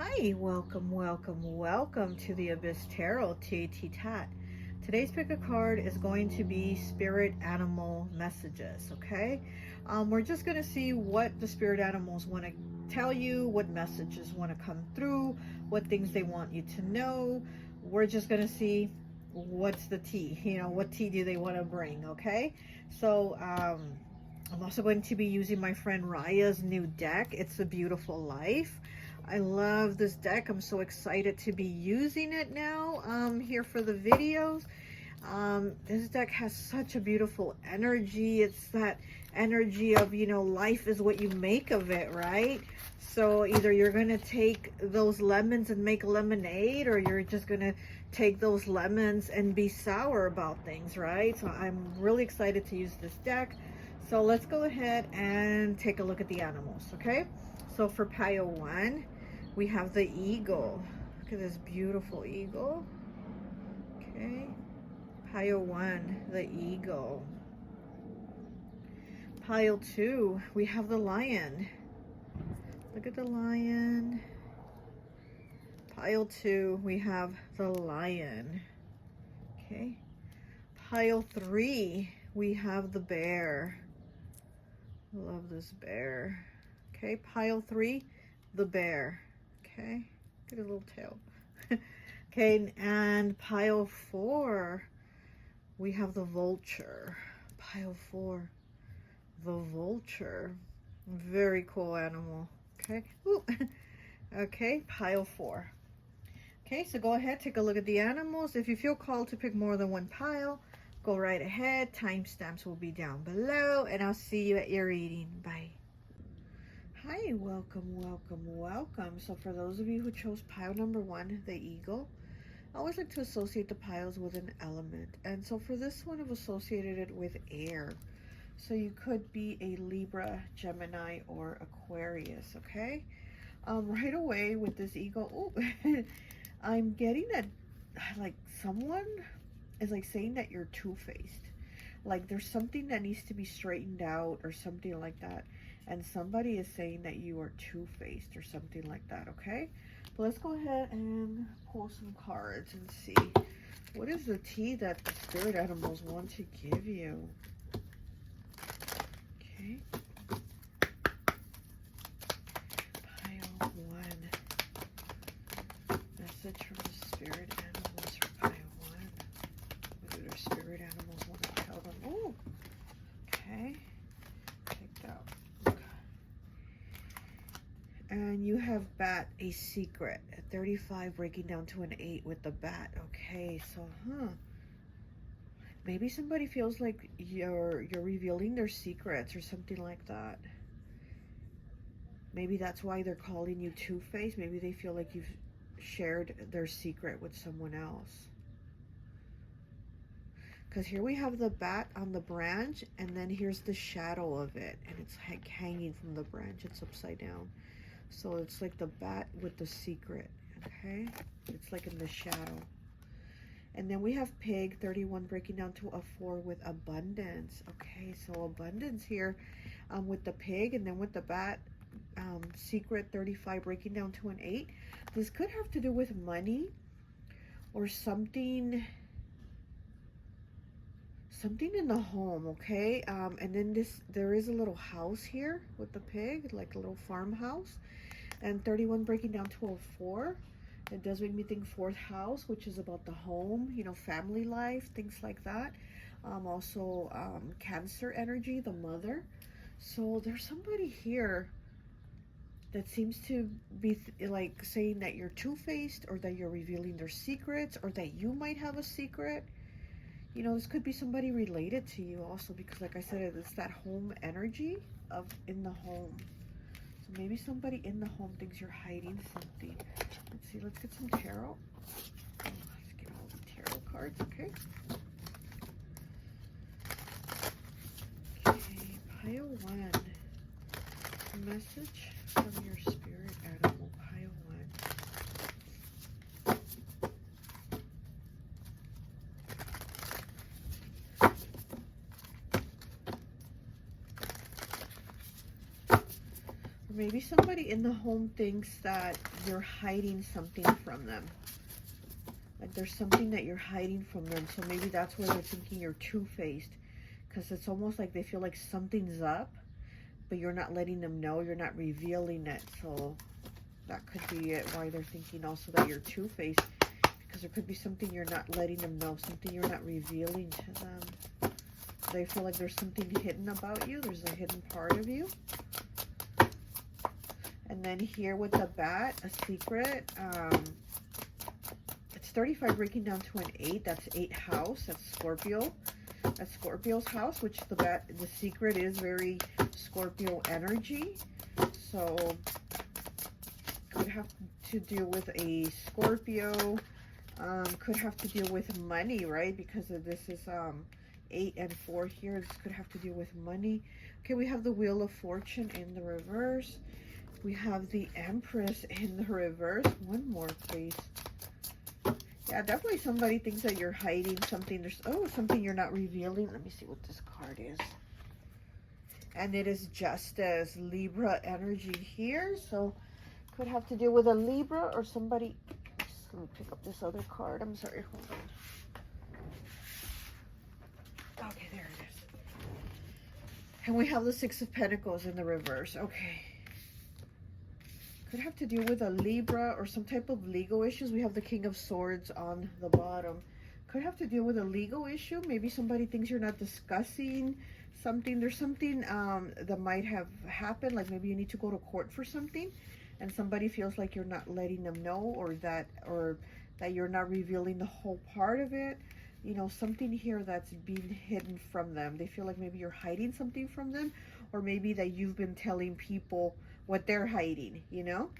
Hi, welcome to the Abyss Tarot T.A.T. Today's pick a card is going to be spirit animal messages, okay? We're just going to see what the spirit animals want to tell you, what messages want to come through, what things they want you to know. We're just going to see what's the tea, what tea do they want to bring, okay? So, I'm also going to be using my friend Raya's new deck. It's a Beautiful Life. I love this deck. I'm so excited to be using it now here for the videos. This deck has such a beautiful energy. It's that energy of, life is what you make of it, right? So either you're going to take those lemons and make lemonade, or you're just going to take those lemons and be sour about things, right? So I'm really excited to use this deck. So let's go ahead and take a look at the animals, okay? So for pile 1, we have the eagle. Look at this beautiful eagle. Okay. Pile 1, the eagle. Pile 2, we have the lion. Look at the lion. Pile 2, we have the lion. Okay. Pile 3, we have the bear. Love this bear. Okay, pile 3, the bear. Okay, get a little tail. Okay, and pile 4, we have the vulture. Pile 4, the vulture. Very cool animal. Okay, ooh. Okay, pile 4. Okay, so go ahead, take a look at the animals. If you feel called to pick more than one pile, go right ahead. Timestamps will be down below, and I'll see you at your reading. Bye. Hi, welcome. So for those of you who chose pile number 1, the eagle, I always like to associate the piles with an element. And so for this one, I've associated it with air. So you could be a Libra, Gemini, or Aquarius, okay? Right away with this eagle, oh, I'm getting that, like, someone is like saying that you're two-faced. Like there's something that needs to be straightened out or something like that. And somebody is saying that you are two-faced or something like that, okay? But let's go ahead and pull some cards and see what is the tea that the spirit animals want to give you. Okay. Pile 1. Message from the spirit animals for pile 1. What do their spirit animals want to tell them? Oh, okay. Check that. And you have bat, a secret. At 35, breaking down to an 8 with the bat. Okay, so, maybe somebody feels like you're revealing their secrets or something like that. Maybe that's why they're calling you two-faced. Maybe they feel like you've shared their secret with someone else. Because here we have the bat on the branch, and then here's the shadow of it. And it's like hanging from the branch. It's upside down. So it's like the bat with the secret, okay? It's like in the shadow. And then we have pig, 31, breaking down to a 4 with abundance. Okay, so abundance here with the pig, and then with the bat, secret, 35, breaking down to an 8. This could have to do with money or something in the home, okay? And then there is a little house here with the pig, like a little farmhouse. And 31 breaking down to a 4. It does make me think 4th house, which is about the home, family life, things like that. Also Cancer energy, the mother. So there's somebody here that seems to be like saying that you're two-faced, or that you're revealing their secrets, or that you might have a secret. This could be somebody related to you also, because like I said, it's that home energy of in the home. So maybe somebody in the home thinks you're hiding something. Let's see, let's get some tarot. Let's get all the tarot cards, okay? Okay, pile 1. Message from your spirit animal, pile 1. Maybe somebody in the home thinks that you're hiding something from them. Like there's something that you're hiding from them. So maybe that's where they're thinking you're two-faced. Because it's almost like they feel like something's up, but you're not letting them know. You're not revealing it. So that could be it, why they're thinking also that you're two-faced. Because there could be something you're not letting them know. Something you're not revealing to them. They feel like there's something hidden about you. There's a hidden part of you. And then here with the bat, a secret. It's 35 breaking down to an 8. That's 8th house. That's Scorpio. That's Scorpio's house, which the secret is very Scorpio energy. So could have to deal with a Scorpio. Could have to deal with money, right? Because of this is 8 and 4 here. This could have to deal with money. Okay, we have the Wheel of Fortune in the reverse. We have the Empress in the reverse. One more, please. Yeah, definitely somebody thinks that you're hiding something. There's, oh, something you're not revealing. Let me see what this card is. And it is Justice, Libra energy here. So could have to deal with a Libra or somebody. Let me pick up this other card. I'm sorry, hold on. Okay, there it is. And we have the Six of Pentacles in the reverse. Okay. Could have to deal with a Libra or some type of legal issues. We have the King of Swords on the bottom. Could have to deal with a legal issue. Maybe somebody thinks you're not discussing something. There's something that might have happened. Like maybe you need to go to court for something. And somebody feels like you're not letting them know, or that you're not revealing the whole part of it. You know, something here that's being hidden from them. They feel like maybe you're hiding something from them, or maybe that you've been telling people what they're hiding, you know.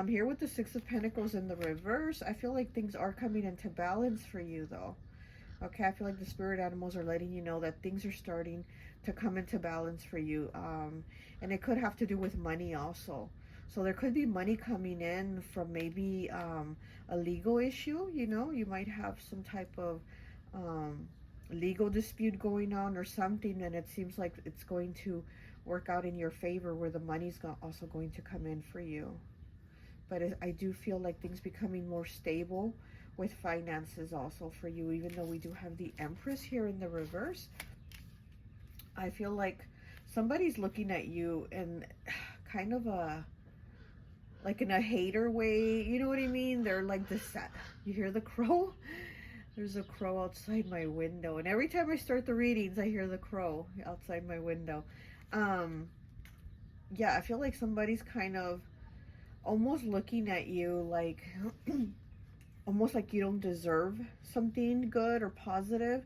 Here with the Six of Pentacles in the reverse, I feel like things are coming into balance for you though. Okay, I feel like the spirit animals are letting you know that things are starting to come into balance for you. And it could have to do with money also. So there could be money coming in from maybe a legal issue, you know. You might have some type of legal dispute going on or something, and it seems like it's going to work out in your favor where the money's also going to come in for you. But I do feel like things becoming more stable with finances also for you, even though we do have the Empress here in the reverse. I feel like somebody's looking at you in kind of a, like in a hater way, you know what I mean? They're like this, you hear the crow? There's a crow outside my window, and every time I start the readings I hear the crow outside my window. Yeah, I feel like somebody's kind of almost looking at you like almost like you don't deserve something good or positive.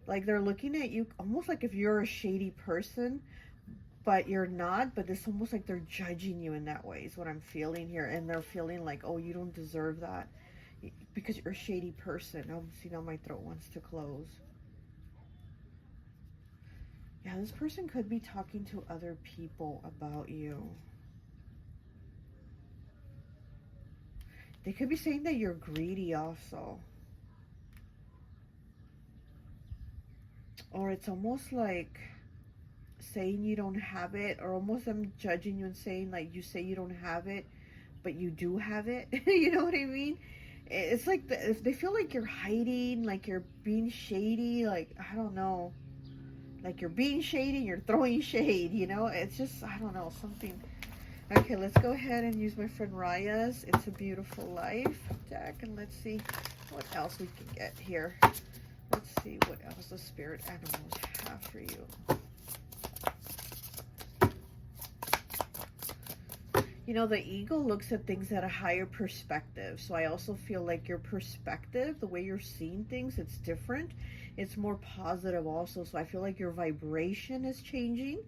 Like they're looking at you almost like if you're a shady person, but you're not. But it's almost like they're judging you in that way is what I'm feeling here. And they're feeling like, oh, you don't deserve that because you're a shady person. Oh, see, now my throat wants to close. Yeah, this person could be talking to other people about you. They could be saying that you're greedy also. Or it's almost like saying you don't have it, or almost them judging you and saying like you say you don't have it, but you do have it. You know what I mean? It's like if they feel like you're hiding, like you're being shady, like, I don't know. Like you're being shady, you're throwing shade, you know? It's just, I don't know, something. Okay, let's go ahead and use my friend Raya's It's a Beautiful Life deck, and let's see what else we can get here. Let's see what else the spirit animals have for you. You know, the eagle looks at things at a higher perspective. So I also feel like your perspective, the way you're seeing things, it's different. It's more positive also. So I feel like your vibration is changing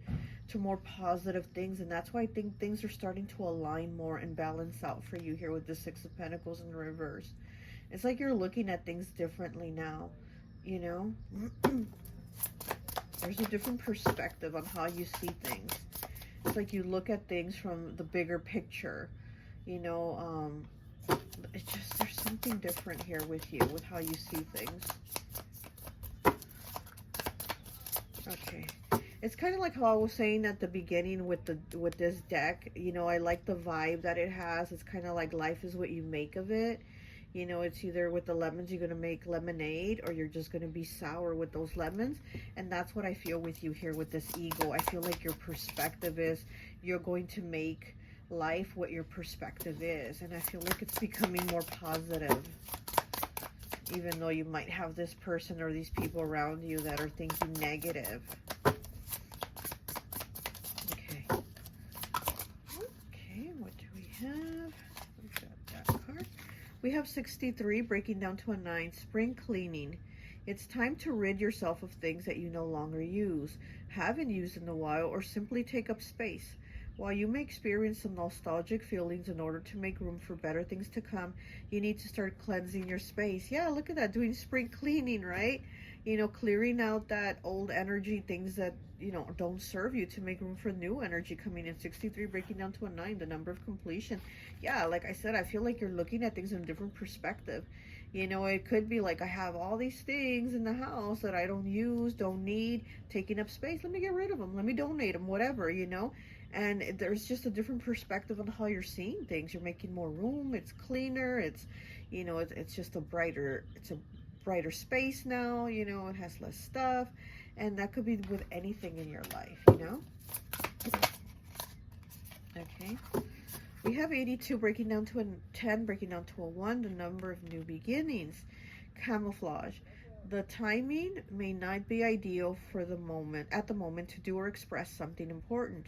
to more positive things. And that's why I think things are starting to align more and balance out for you here with the Six of Pentacles in the reverse. It's like you're looking at things differently now, you know? There's a different perspective on how you see things. It's like you look at things from the bigger picture, you know. It's just, there's something different here with you, with how you see things. Okay. It's kind of like how I was saying at the beginning with this deck. You know, I like the vibe that it has. It's kind of like life is what you make of it. You know, it's either with the lemons you're going to make lemonade, or you're just going to be sour with those lemons. And that's what I feel with you here with this ego. I feel like your perspective is you're going to make life what your perspective is. And I feel like it's becoming more positive. Even though you might have this person or these people around you that are thinking negative. Okay. Okay, what do we have? We got that card. We have 63, breaking down to a 9. Spring cleaning. It's time to rid yourself of things that you no longer use, haven't used in a while, or simply take up space. While you may experience some nostalgic feelings, in order to make room for better things to come, you need to start cleansing your space. Yeah, look at that, doing spring cleaning, right? You know, clearing out that old energy, things that, you know, don't serve you, to make room for new energy coming in. 63, breaking down to a 9, the number of completion. Yeah, like I said, I feel like you're looking at things in a different perspective. You know, it could be like, I have all these things in the house that I don't use, don't need, taking up space. Let me get rid of them. Let me donate them, whatever, you know. And there's just a different perspective on how you're seeing things. You're making more room. It's cleaner. It's, you know, it's just a brighter space now. You know, it has less stuff. And that could be with anything in your life, you know. Okay. We have 82, breaking down to a 10, breaking down to a 1, the number of new beginnings. Camouflage. The timing may not be ideal for the moment, at the moment, to do or express something important.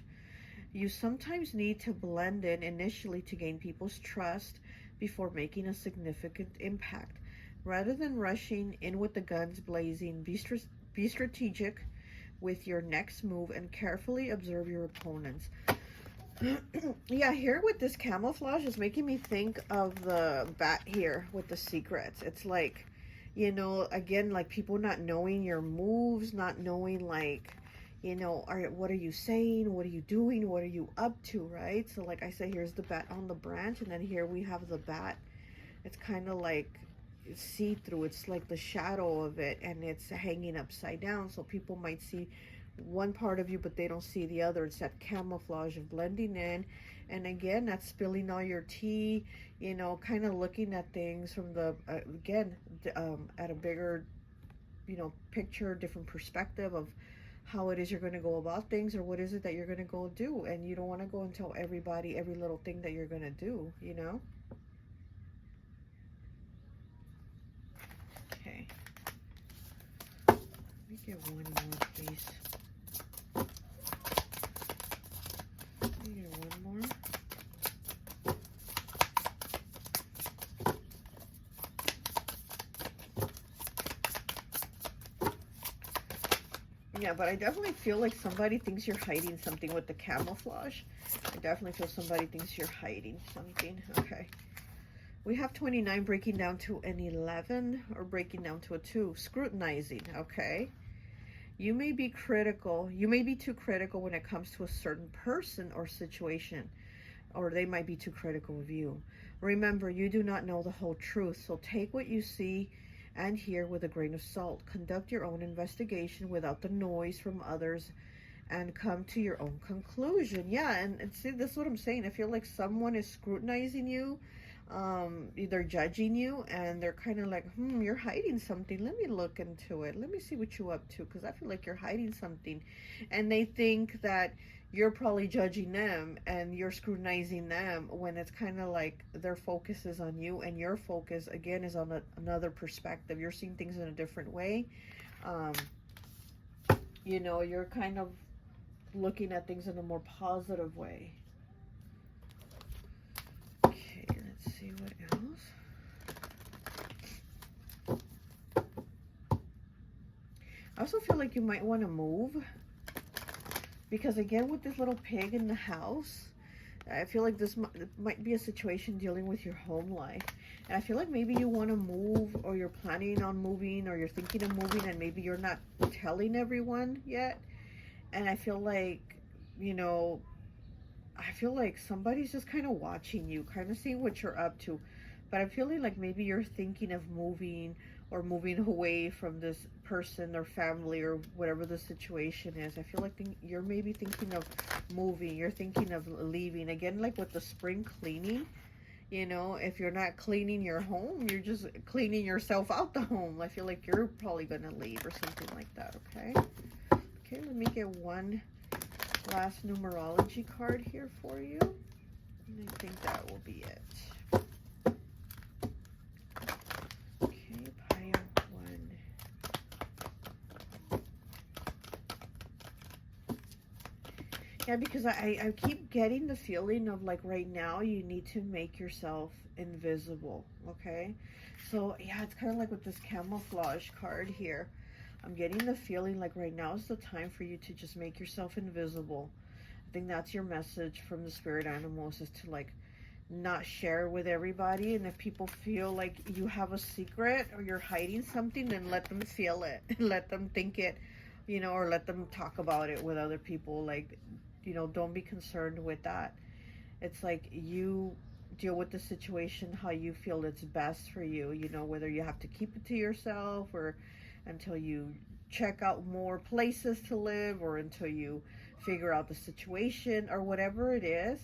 You sometimes need to blend in initially to gain people's trust before making a significant impact. Rather than rushing in with the guns blazing, be strategic with your next move and carefully observe your opponents. Yeah, here with this camouflage is making me think of the bat here with the secrets. It's like, you know, again, like people not knowing your moves, not knowing like, you know, what are you saying? What are you doing? What are you up to, right? So like I said, here's the bat on the branch, and then here we have the bat. It's kind of like see-through. It's like the shadow of it, and it's hanging upside down. So people might see one part of you, but they don't see the other. It's that camouflage of blending in. And again, that's spilling all your tea, you know, kind of looking at things from the, again, at a bigger, you know, picture, different perspective of how it is you're going to go about things, or what is it that you're going to go do. And you don't want to go and tell everybody every little thing that you're going to do, you know. Okay. Let me get one more, please. Let me get one more. Yeah, but I definitely feel like somebody thinks you're hiding something with the camouflage. I definitely feel somebody thinks you're hiding something. Okay. We have 29, breaking down to an 11, or breaking down to a 2. Scrutinizing, okay. You may be critical. You may be too critical when it comes to a certain person or situation, or they might be too critical of you. Remember, you do not know the whole truth, so take what you see and hear with a grain of salt. Conduct your own investigation without the noise from others, and come to your own conclusion. Yeah, and see, this is what I'm saying. I feel like someone is scrutinizing you, they're judging you, and they're kind of like, you're hiding something. Let me look into it. Let me see what you're up to, because I feel like you're hiding something. And they think that you're probably judging them and you're scrutinizing them, when it's kind of like their focus is on you, and your focus again is on another perspective. You're seeing things in a different way. You know, you're kind of looking at things in a more positive way. Okay, let's see what else. I also feel like you might want to move, because again, with this little pig in the house, I feel like this might be a situation dealing with your home life. And I feel like maybe you want to move, or you're planning on moving, or you're thinking of moving, and maybe you're not telling everyone yet. And I feel like, you know, I feel like somebody's just kind of watching you, kind of seeing what you're up to. But I'm feeling like maybe you're thinking of moving, or moving away from this person or family or whatever the situation is. I feel like you're maybe thinking of moving, you're thinking of leaving. Again, like with the spring cleaning, you know, if you're not cleaning your home, you're just cleaning yourself out the home. I feel like you're probably going to leave or something like that, okay? Okay, let me get one last numerology card here for you. And I think that will be it. Okay, pile 1. Yeah, because I keep getting the feeling of like right now you need to make yourself invisible, okay? So yeah, it's kind of like with this camouflage card here. I'm getting the feeling like right now is the time for you to just make yourself invisible. I think that's your message from the spirit animals, is to like not share with everybody. And if people feel like you have a secret or you're hiding something, then let them feel it. Let them think it, you know, or let them talk about it with other people. Like, you know, don't be concerned with that. It's like you deal with the situation how you feel it's best for you, you know, whether you have to keep it to yourself or until you check out more places to live or until you figure out the situation or whatever it is.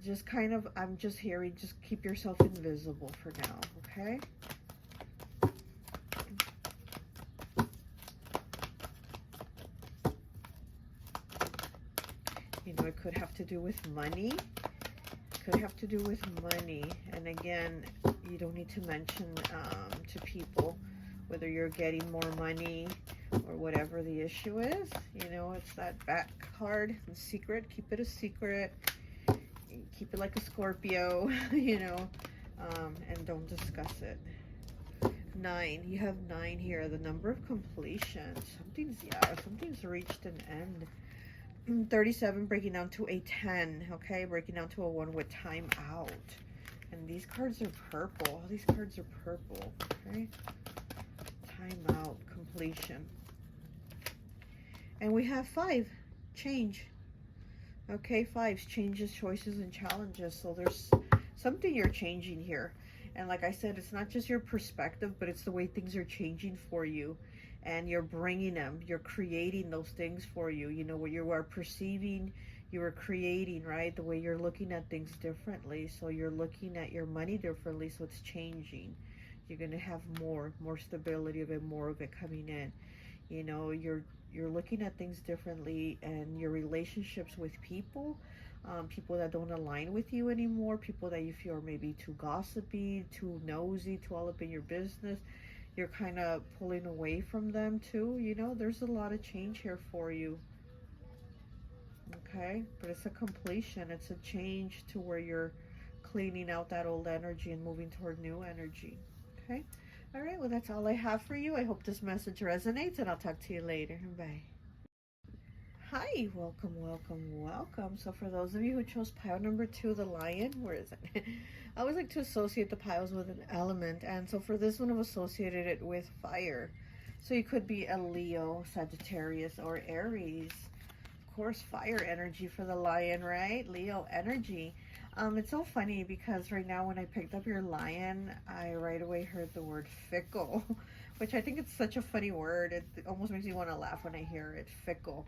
Just kind of, I'm just hearing, just keep yourself invisible for now, okay? You know, it could have to do with money. Could have to do with money. And again, you don't need to mention to people whether you're getting more money or whatever the issue is. You know, it's that back card, the secret. Keep it a secret. Keep it like a Scorpio, you know, and don't discuss it. 9. You have 9 here, the number of completion. Something's reached an end. 37 breaking down to a 10, okay? Breaking down to a 1 with time out. And these cards are purple. These cards are purple, okay? Time out, completion. And we have 5, change. Okay, 5s, changes, choices, and challenges. So there's something you're changing here. And like I said, it's not just your perspective, but it's the way things are changing for you. And you're bringing them, you're creating those things for you. You know, what you are perceiving, you are creating, right? The way you're looking at things differently. So you're looking at your money differently, so it's changing. You're going to have more stability of it, more of it coming in. You know, you're looking at things differently, and your relationships with people, people that don't align with you anymore, people that you feel are maybe too gossipy, too nosy, too all up in your business, you're kind of pulling away from them too. You know, there's a lot of change here for you. Okay, but it's a completion. It's a change to where you're cleaning out that old energy and moving toward new energy. Okay. All right, well, that's all I have for you. I hope this message resonates, and I'll talk to you later. Bye. Hi, welcome, welcome, welcome. So for those of you who chose pile number 2, the lion, where is it? I always like to associate the piles with an element, and so for this one, I've associated it with fire. So you could be a Leo, Sagittarius, or Aries. Of course, fire energy for the lion, right? Leo energy. It's so funny because right now when I picked up your lion, I right away heard the word fickle, which I think it's such a funny word. It almost makes me want to laugh when I hear it, fickle.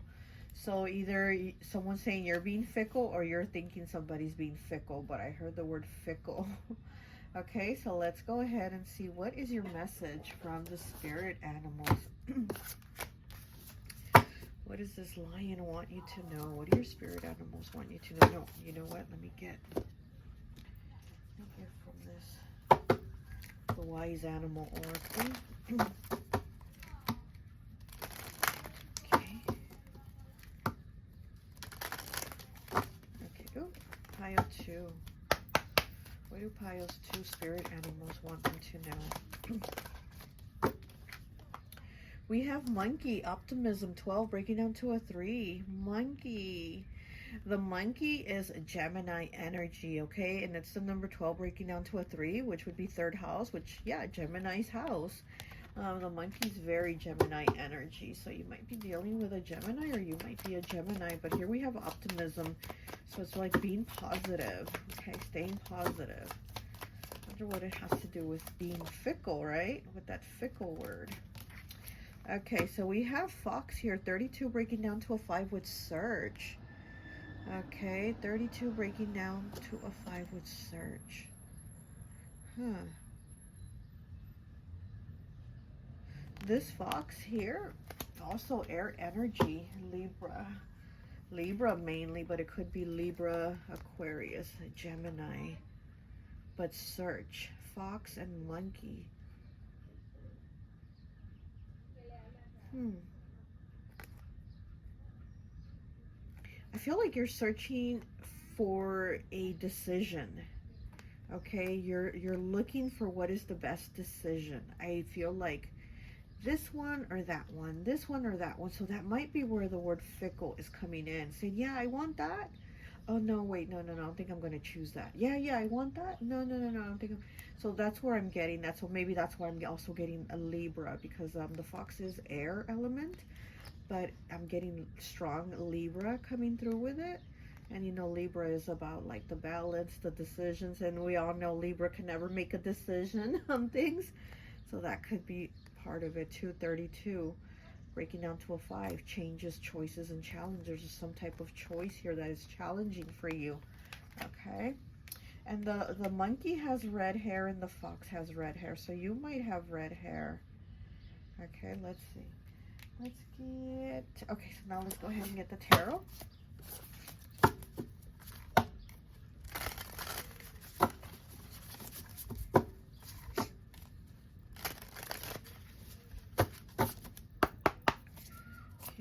So either someone's saying you're being fickle or you're thinking somebody's being fickle, but I heard the word fickle. Okay, so let's go ahead and see what is your message from the spirit animals. What does this lion want you to know? What do your spirit animals want you to know? No, you know what? Let me get from this, the wise animal oracle. Okay, oh, pile 2. What do piles 2 spirit animals want them to know? We have monkey, optimism, 12, breaking down to a 3. Monkey. The monkey is Gemini energy, okay? And it's the number 12 breaking down to a 3, which would be 3rd house, which, yeah, Gemini's house. The monkey's very Gemini energy. So you might be dealing with a Gemini or you might be a Gemini. But here we have optimism. So it's like being positive, okay? Staying positive. I'm wonder what it has to do with being fickle, right? With that fickle word. Okay, so we have Fox here, 32 breaking down to a 5 with Search. Okay, 32 breaking down to a 5 with Search. Huh. This Fox here, also air energy, Libra. Libra mainly, but it could be Libra, Aquarius, Gemini. But Search, Fox and Monkey. I feel like you're searching for a decision. Okay, you're looking for what is the best decision. I feel like this one or that one, this one or that one. So that might be where the word fickle is coming in. Saying, yeah, I want that. Oh, no, wait, no, I don't think I'm going to choose that. Yeah, I want that. No, I don't think so that's where I'm getting that. So maybe that's why I'm also getting a Libra, because the Fox is air element, but I'm getting strong Libra coming through with it. And you know, Libra is about like the balance, the decisions, and we all know Libra can never make a decision on things. So that could be part of it too. 32 breaking down to a 5, changes, choices, and challenges. There's some type of choice here that is challenging for you. Okay, and the monkey has red hair and the fox has red hair, so you might have red hair. Okay, let's see. Let's get, okay, so now let's go ahead and get the tarot.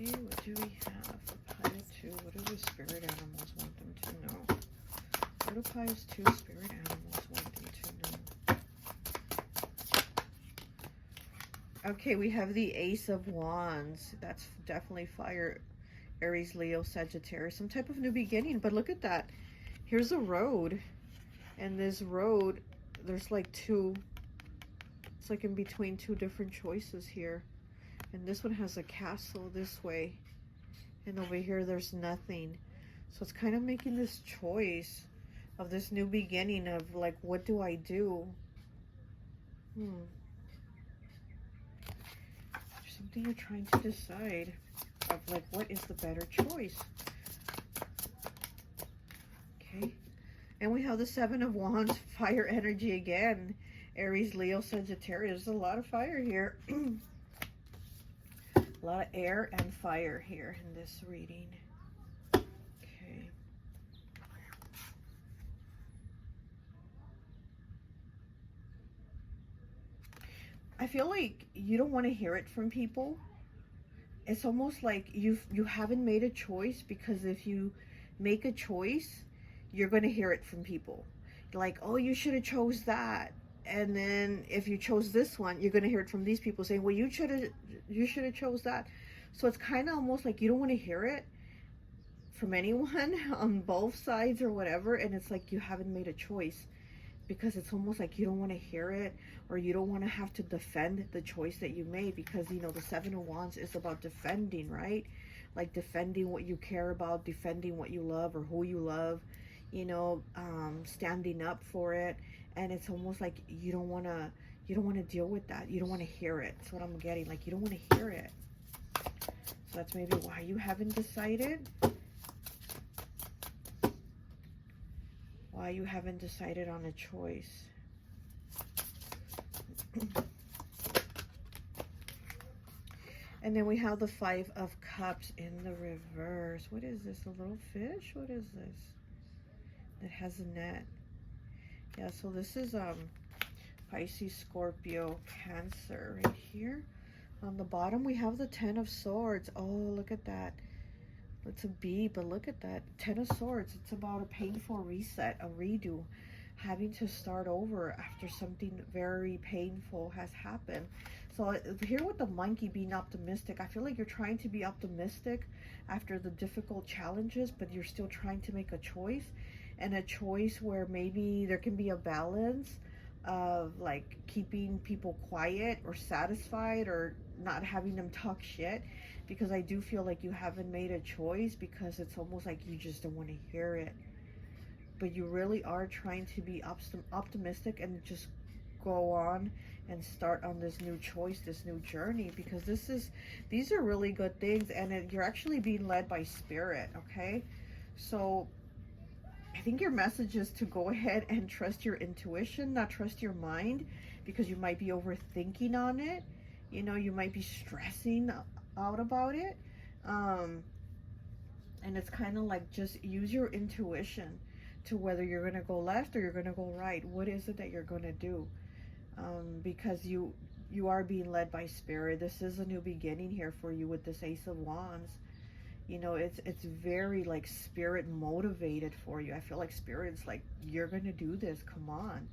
Okay, what do we have? Pile 2, what do the spirit animals want them to know? What do piles 2 spirit animals want them to know? Okay, we have the Ace of Wands. That's definitely fire, Aries, Leo, Sagittarius, some type of new beginning. But look at that. Here's a road. And this road, there's like two, it's like in between two different choices here. And this one has a castle this way. And over here, there's nothing. So it's kind of making this choice of this new beginning of like, what do I do? There's something you're trying to decide of like, what is the better choice? Okay. And we have the Seven of Wands, fire energy again. Aries, Leo, Sagittarius. There's a lot of fire here. A lot of air and fire here in this reading. Okay. I feel like you don't want to hear it from people. It's almost like you haven't made a choice, because if you make a choice, you're going to hear it from people. Like, oh, you should have chose that. And then if you chose this one, you're going to hear it from these people saying, well, you should have chose that. So it's kind of almost like you don't want to hear it from anyone on both sides or whatever. And it's like you haven't made a choice, because it's almost like you don't want to hear it, or you don't want to have to defend the choice that you made, because, you know, the Seven of Wands is about defending, right? Like defending what you care about, defending what you love or who you love, you know, standing up for it. And it's almost like you don't want to deal with that. You don't want to hear it. That's what I'm getting. Like, you don't want to hear it. So that's maybe why you haven't decided. Why you haven't decided on a choice. And then we have the Five of Cups in the reverse. What is this? A little fish? What is this? That has a net. Yeah, so this is Pisces, Scorpio, Cancer right here. On the bottom, we have the Ten of Swords. Oh, look at that. It's a bee, but look at that. Ten of Swords. It's about a painful reset, a redo, having to start over after something very painful has happened. So here with the monkey being optimistic, I feel like you're trying to be optimistic after the difficult challenges, but you're still trying to make a choice. And a choice where maybe there can be a balance of like keeping people quiet or satisfied, or not having them talk shit, because I do feel like you haven't made a choice, because it's almost like you just don't want to hear it. but you really are trying to be optimistic and just go on and start on this new choice, this new journey, because these are really good things, and you're actually being led by spirit. Okay, so I think your message is to go ahead and trust your intuition, not trust your mind, because you might be overthinking on it. You know, you might be stressing out about it. And it's kind of like, just use your intuition to whether you're going to go left or you're going to go right. What is it that you're going to do? Because you are being led by spirit. This is a new beginning here for you with this Ace of Wands. You know, it's very like spirit motivated for you. I feel like spirit's like, you're going to do this. Come on.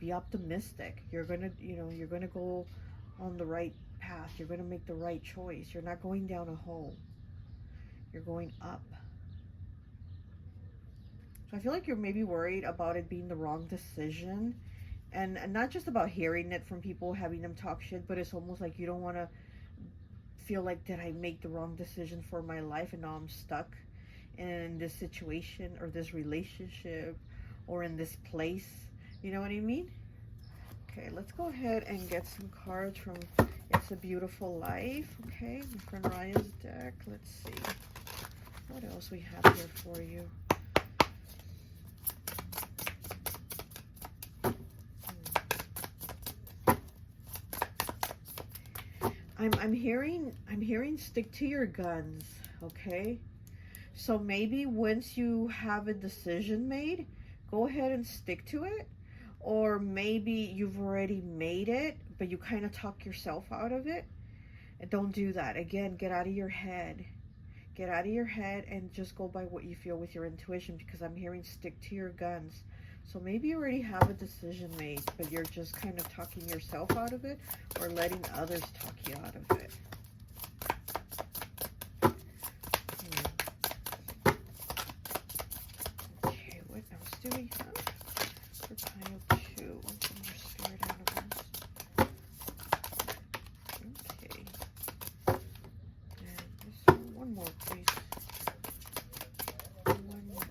Be optimistic. You're going to, you know, you're going to go on the right path. You're going to make the right choice. You're not going down a hole. You're going up. So I feel like you're maybe worried about it being the wrong decision. And not just about hearing it from people, having them talk shit, but it's almost like you don't want to feel like, did I make the wrong decision for my life and now I'm stuck in this situation or this relationship or in this place? You know what I mean? Okay, let's go ahead and get some cards from It's a Beautiful Life. Okay, my friend Ryan's deck. Let's see what else we have here for you. I'm hearing stick to your guns, okay? So maybe once you have a decision made, go ahead and stick to it. Or maybe you've already made it, but you kind of talk yourself out of it. And don't do that. Again, get out of your head. Get out of your head and just go by what you feel with your intuition, because I'm hearing stick to your guns. So maybe you already have a decision made, but you're just kind of talking yourself out of it or letting others talk you out of it. Okay, what else do we have for pile 2? What's some more spirit animals? Okay. And this one more, please. One more.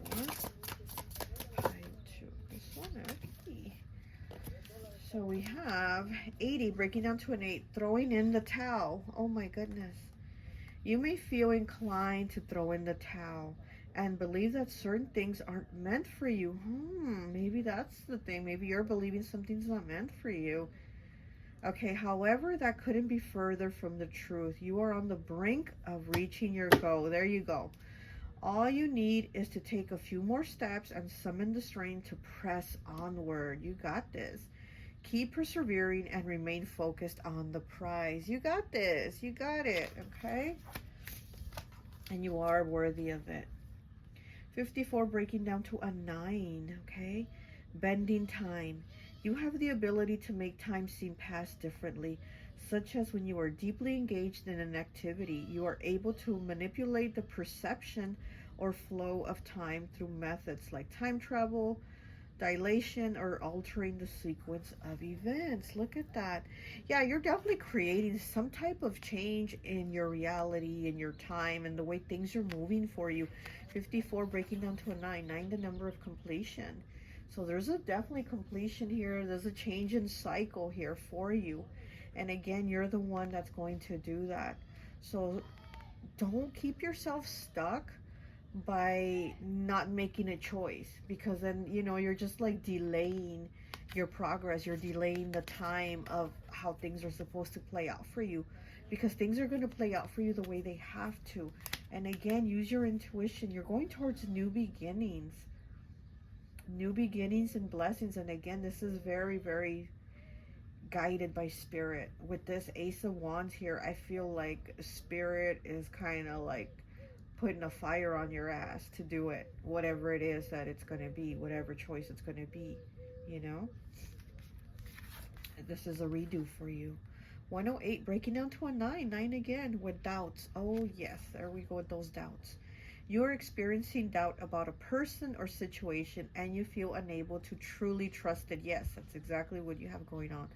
So we have 80, breaking down to an 8, throwing in the towel. Oh my goodness. You may feel inclined to throw in the towel and believe that certain things aren't meant for you. Maybe that's the thing. Maybe you're believing something's not meant for you. Okay, however, that couldn't be further from the truth. You are on the brink of reaching your goal. There you go. All you need is to take a few more steps and summon the strength to press onward. You got this. Keep persevering and remain focused on the prize. You got this. You got it. Okay? And you are worthy of it. 54, breaking down to a 9. Okay? Bending time. You have the ability to make time seem pass differently, such as when you are deeply engaged in an activity. You are able to manipulate the perception or flow of time through methods like time travel, dilation, or altering the sequence of events. Look at that. Yeah, you're definitely creating some type of change in your reality, in your time, and the way things are moving for you. 54, breaking down to a 9. 9, the number of completion. So there's a definitely completion here. There's a change in cycle here for you. And again, you're the one that's going to do that. So don't keep yourself stuck by not making a choice, because then, you know, you're just like delaying your progress. You're delaying the time of how things are supposed to play out for you, because things are going to play out for you the way they have to. And again, use your intuition. You're going towards new beginnings and blessings. And again, this is very, very guided by spirit. With this Ace of Wands here, I feel like spirit is kind of like putting a fire on your ass to do it, whatever it is that it's going to be, whatever choice it's going to be, you know. This is a redo for you. 108, breaking down to a 9. 9 again with doubts. Oh yes, there we go with those doubts. You're experiencing doubt about a person or situation, and you feel unable to truly trust it. Yes, that's exactly what you have going on.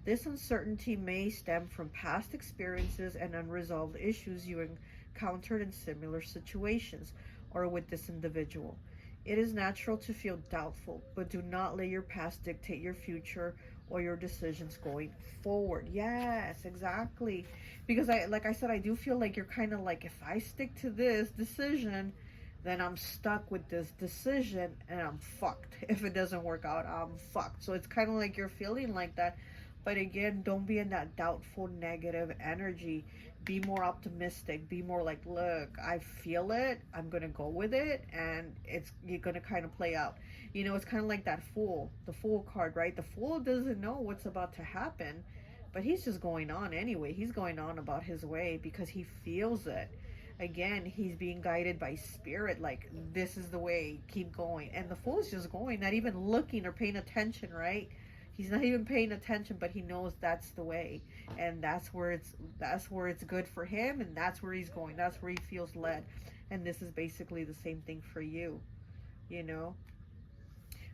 This uncertainty may stem from past experiences and unresolved issues you encountered in similar situations or with this individual. It is natural to feel doubtful, but do not let your past dictate your future or your decisions going forward. Yes, exactly. Because like I said, I do feel like you're kind of like, if I stick to this decision, then I'm stuck with this decision and I'm fucked. If it doesn't work out, I'm fucked. So it's kind of like you're feeling like that. But again, don't be in that doubtful, negative energy. Be more optimistic. Be more like, look, I feel it. I'm going to go with it. And you're going to kind of play out. You know, it's kind of like that fool, the fool card, right? The fool doesn't know what's about to happen, but he's just going on anyway. He's going on about his way because he feels it. Again, he's being guided by spirit, like, this is the way, keep going. And the fool's just going, not even looking or paying attention, right? He's not even paying attention, but he knows that's the way, and that's where it's good for him, and that's where he's going. That's where he feels led. And this is basically the same thing for you, you know.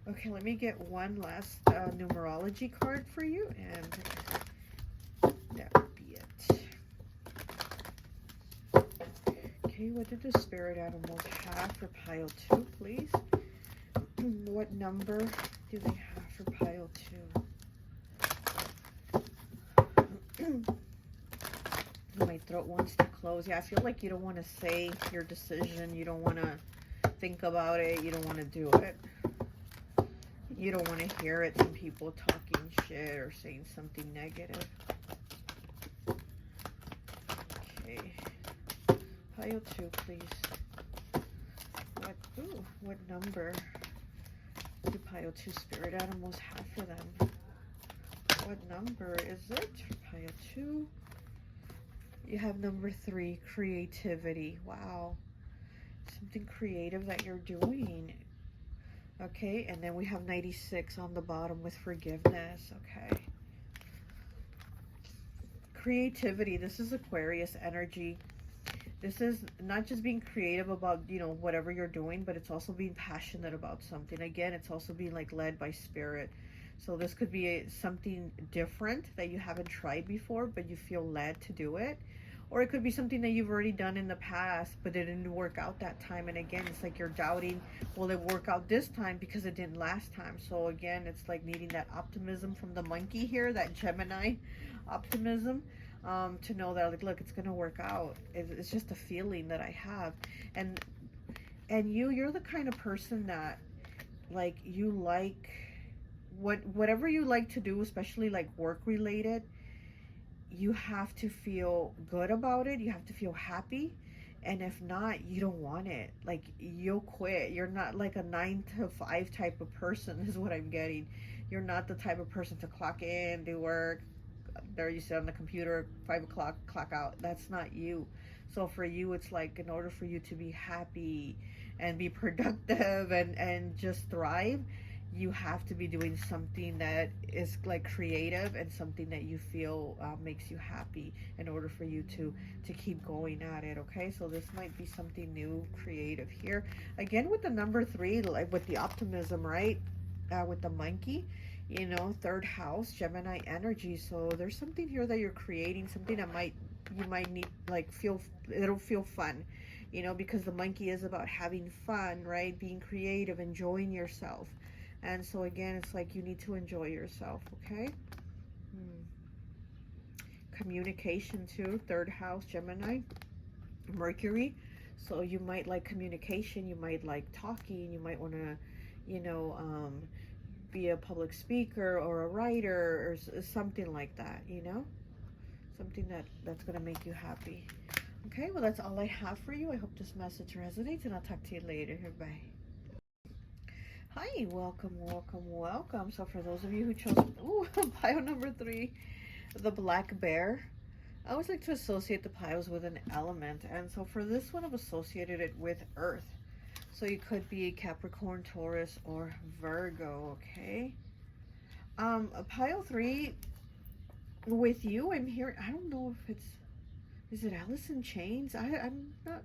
Okay, let me get one last numerology card for you, and that would be it. Okay, what did the spirit animals have for pile 2, please? What number do they have for pile 2? My throat wants to close. Yeah, I feel like you don't want to say your decision. You don't want to think about it. You don't want to do it. You don't want to hear it. Some people talking shit or saying something negative. Okay. Pile 2, please. What number do pile 2 spirit animals have for them? What number is it for pile 2? You have number 3, creativity. Wow. Something creative that you're doing. Okay, and then we have 96 on the bottom with forgiveness. Okay. Creativity. This is Aquarius energy. This is not just being creative about, you know, whatever you're doing, but it's also being passionate about something. Again, it's also being like led by spirit. So this could be something different that you haven't tried before, but you feel led to do it. Or it could be something that you've already done in the past, but it didn't work out that time. And again, it's like you're doubting, will it work out this time because it didn't last time? So again, it's like needing that optimism from the monkey here, that Gemini optimism. To know that, like, look, it's gonna work out. It's just a feeling that I have. And you're the kind of person that, like, you like whatever you like to do, especially like work related, you have to feel good about it. You have to feel happy. And if not, you don't want it. Like, you'll quit. You're not like a 9 to 5 type of person is what I'm getting. You're not the type of person to clock in, do work, there you sit on the computer, 5 o'clock, clock out. That's not you. So for you, it's like, in order for you to be happy and be productive and just thrive, you have to be doing something that is like creative and something that you feel makes you happy in order for you to keep going at it. Okay, so this might be something new, creative here. Again, with the number 3, like with the optimism, right? With the monkey, you know, 3rd house, Gemini energy. So there's something here that you're creating, something that you might need, like, it'll feel fun, you know, because the monkey is about having fun, right? Being creative, enjoying yourself. And so again, it's like you need to enjoy yourself. Okay. Communication too, 3rd house, Gemini, Mercury. So you might like communication, you might like talking, you might want to, you know, be a public speaker or a writer or something like that, you know, something that's going to make you happy. Okay, well, that's all I have for you. I hope this message resonates, and I'll talk to you later. Bye. Hi, welcome, welcome, welcome. So for those of you who chose pile number 3, the black bear, I always like to associate the piles with an element, and so for this one, I've associated it with earth. So you could be Capricorn, Taurus, or Virgo. Okay. Pile 3 with you, I'm hearing, I don't know if is it Alice in Chains? I'm not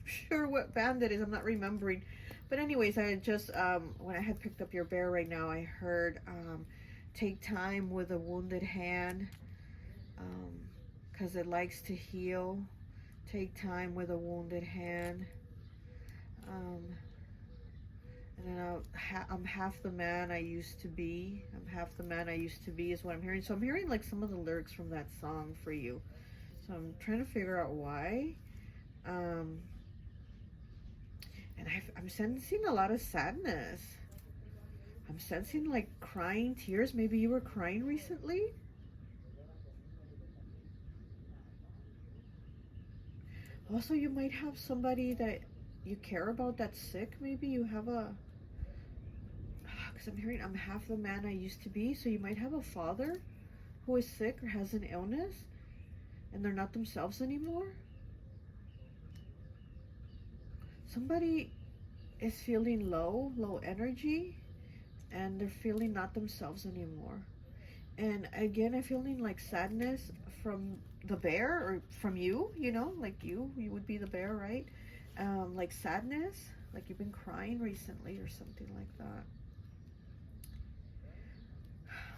sure what band it is. I'm not remembering. But anyways, I just, when I had picked up your bear right now, I heard, take time with a wounded hand, because it likes to heal. Take time with a wounded hand. And then I'm half the man I used to be. I'm half the man I used to be is what I'm hearing. So I'm hearing like some of the lyrics from that song for you. So I'm trying to figure out why. And I'm sensing a lot of sadness. I'm sensing like crying tears. Maybe you were crying recently. Also, you might have somebody that you care about that's sick. Maybe you have a... Because I'm hearing I'm half the man I used to be. So you might have a father who is sick or has an illness and they're not themselves anymore. Somebody is feeling low energy, and they're feeling not themselves anymore. And again, I'm feeling like sadness from the bear, or from you, you know, like you would be the bear, right? Like sadness, like you've been crying recently or something like that.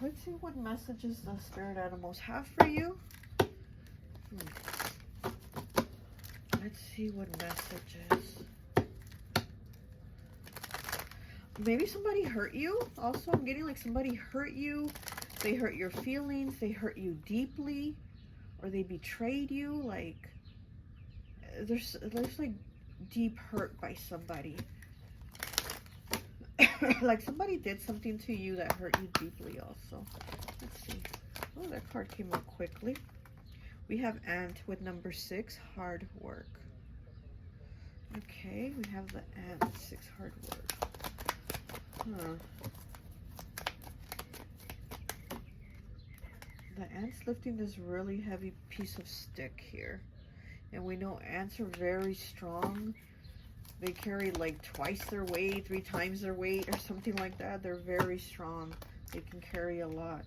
Let's see what messages the spirit animals have for you. Let's see what messages. Maybe somebody hurt you. Also, I'm getting like somebody hurt you. They hurt your feelings. They hurt you deeply, or they betrayed you. Like there's like deep hurt by somebody. Like somebody did something to you that hurt you deeply. Also, let's see. Oh, that card came up quickly. We have Ant with number 6, hard work. Okay, we have the Ant, 6, hard work. The ant's lifting this really heavy piece of stick here. And we know ants are very strong. They carry like twice their weight, 3 times their weight, or something like that. They're very strong. They can carry a lot.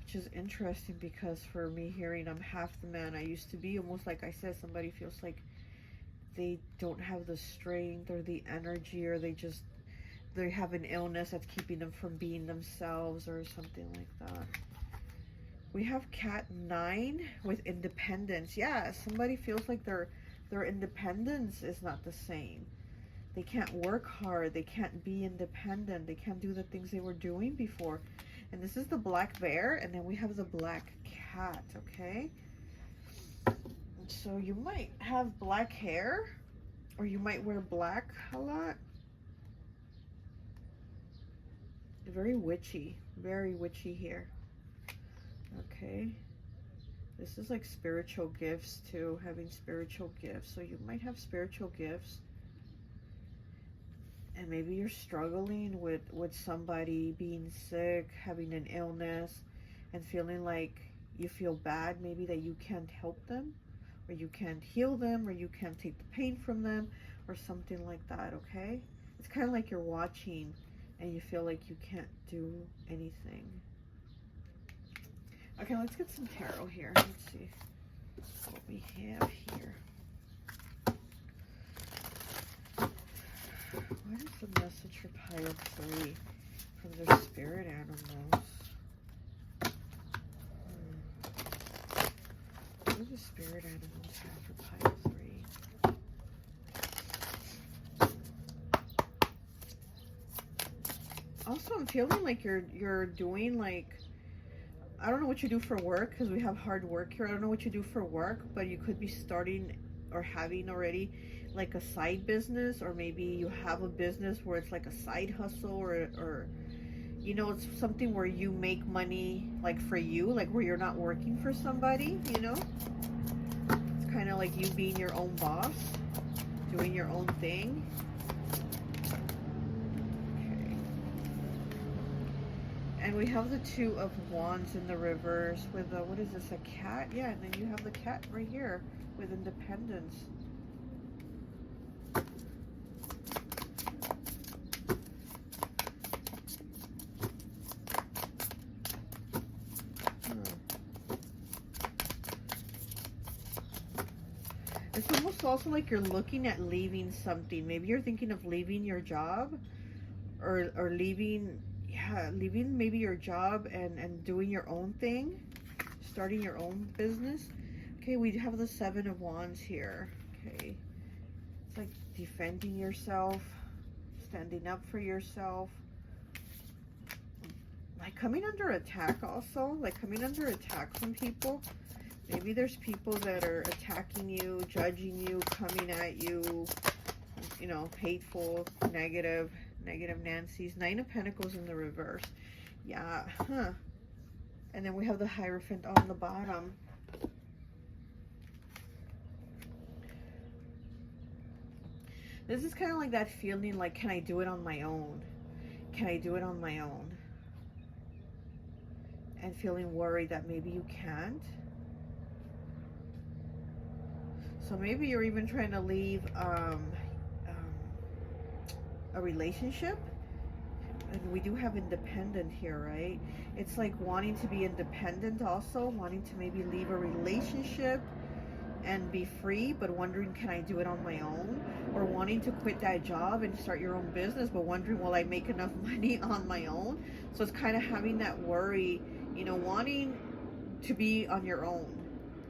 Which is interesting because for me hearing I'm half the man I used to be, almost like I said, somebody feels like they don't have the strength or the energy, or they have an illness that's keeping them from being themselves or something like that. We have Cat 9 with independence. Yeah, somebody feels like their independence is not the same. They can't work hard. They can't be independent. They can't do the things they were doing before. And this is the black bear, and then we have the black cat, okay? So you might have black hair, or you might wear black a lot. Very witchy here. Okay, this is like spiritual gifts too, having spiritual gifts. So you might have spiritual gifts, and maybe you're struggling with somebody being sick, having an illness, and feeling like you feel bad, maybe that you can't help them, or you can't heal them, or you can't take the pain from them, or something like that. Okay, it's kind of like you're watching and you feel like you can't do anything. Okay, let's get some tarot here. Let's see what we have here. What is the message for pile 3 from their spirit animals? What do the spirit animals have for pile 3? Also, I'm feeling like you're doing like, I don't know what you do for work, because we have hard work here. I don't know what you do for work, but you could be starting or having already like a side business, or maybe you have a business where it's like a side hustle, or you know, it's something where you make money like for you, like where you're not working for somebody, you know? It's kind of like you being your own boss, doing your own thing. And we have the 2 of Wands in the reverse with a, what is this, a cat? Yeah, and then you have the cat right here with independence. It's almost also like you're looking at leaving something. Maybe you're thinking of leaving your job, or leaving... Yeah, leaving maybe your job and doing your own thing, starting your own business. Okay, we have the 7 of Wands here. Okay, it's like defending yourself, standing up for yourself. Like coming under attack also, like coming under attack from people. Maybe there's people that are attacking you, judging you, coming at you, you know, hateful, negative Nancy's. 9 of Pentacles in the reverse. Yeah, huh. And then we have the Hierophant on the bottom. This is kind of like that feeling like, can I do it on my own? Can I do it on my own? And feeling worried that maybe you can't. So maybe you're even trying to leave a relationship. And we do have independent here, right? It's like wanting to be independent also, wanting to maybe leave a relationship and be free, but wondering, can I do it on my own? Or wanting to quit that job and start your own business, but wondering, will I make enough money on my own? So it's kind of having that worry, you know, wanting to be on your own,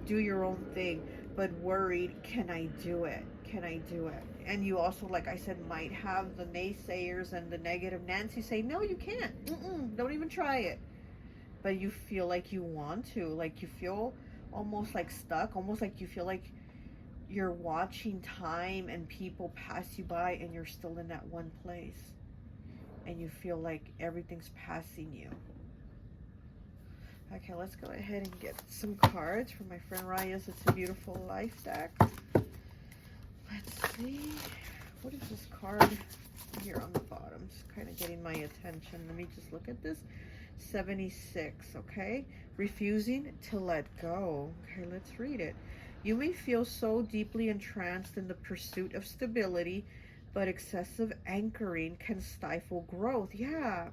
do your own thing, but worried, can I do it? Can I do it? And you also, like I said, might have the naysayers and the negative Nancy say, no, you can't. Don't even try it. But you feel like you want to, like you feel almost like stuck, almost like you feel like you're watching time and people pass you by and you're still in that one place. And you feel like everything's passing you. Okay, let's go ahead and get some cards from my friend Raya's It's a Beautiful Life deck. Let's see. What is this card here on the bottom? It's kind of getting my attention. Let me just look at this. 76, okay? Refusing to let go. Okay, let's read it. You may feel so deeply entranced in the pursuit of stability, but excessive anchoring can stifle growth. Yeah.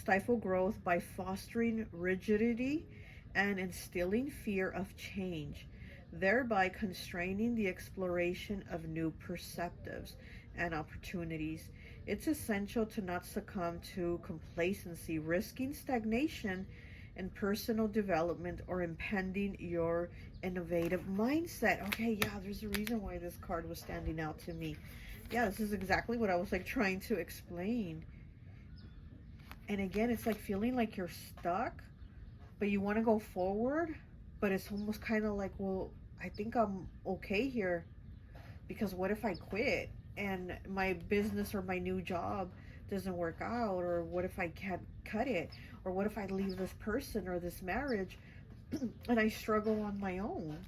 Stifle growth by fostering rigidity and instilling fear of change, thereby constraining the exploration of new perspectives and opportunities. It's essential to not succumb to complacency, risking stagnation in personal development or impeding your innovative mindset. Okay, yeah, there's a reason why this card was standing out to me. Yeah, this is exactly what I was like trying to explain. And again, it's like feeling like you're stuck, but you want to go forward, but it's almost kind of like, well, I think I'm okay here, because what if I quit and my business or my new job doesn't work out? Or what if I can't cut it? Or what if I leave this person or this marriage and I struggle on my own?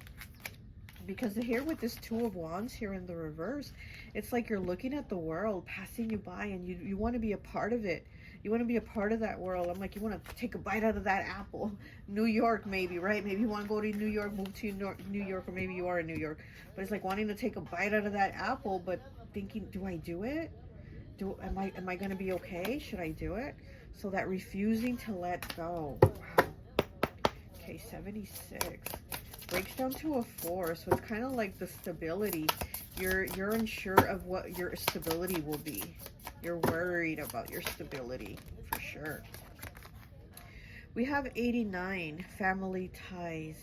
Because here with this 2 of Wands here in the reverse, it's like you're looking at the world passing you by and you want to be a part of it. You want to be a part of that world. I'm like, you want to take a bite out of that apple. New York, maybe, right? Maybe you want to go to New York, move to New York, or maybe you are in New York. But it's like wanting to take a bite out of that apple, but thinking, do I do it? Am I going to be okay? Should I do it? So that refusing to let go. Wow. Okay, 76. Breaks down to a 4. So it's kind of like the stability. You're unsure of what your stability will be. You're worried about your stability, for sure. We have 89, family ties.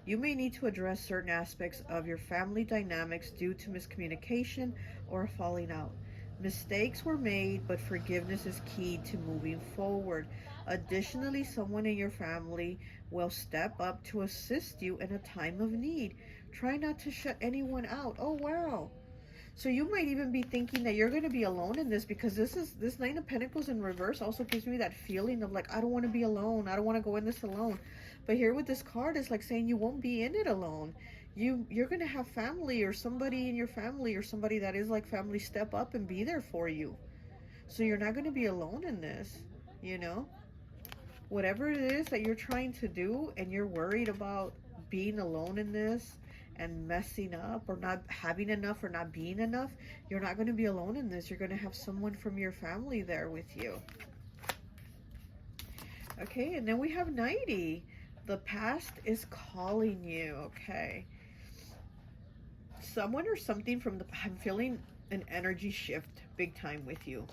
You may need to address certain aspects of your family dynamics due to miscommunication or a falling out. Mistakes were made, but forgiveness is key to moving forward. Additionally, someone in your family will step up to assist you in a time of need. Try not to shut anyone out. Oh, wow. So you might even be thinking that you're going to be alone in this, because this 9 of Pentacles in reverse also gives me that feeling of like, I don't want to be alone. I don't want to go in this alone. But here with this card, it's like saying you won't be in it alone. You're going to have family, or somebody in your family, or somebody that is like family, step up and be there for you. So you're not going to be alone in this, you know? Whatever it is that you're trying to do and you're worried about being alone in this and messing up or not having enough or not being enough, you're not going to be alone in this. You're going to have someone from your family there with you. Okay, and then we have 90. The past is calling you. Okay. Someone or something from the, I'm feeling an energy shift big time with you.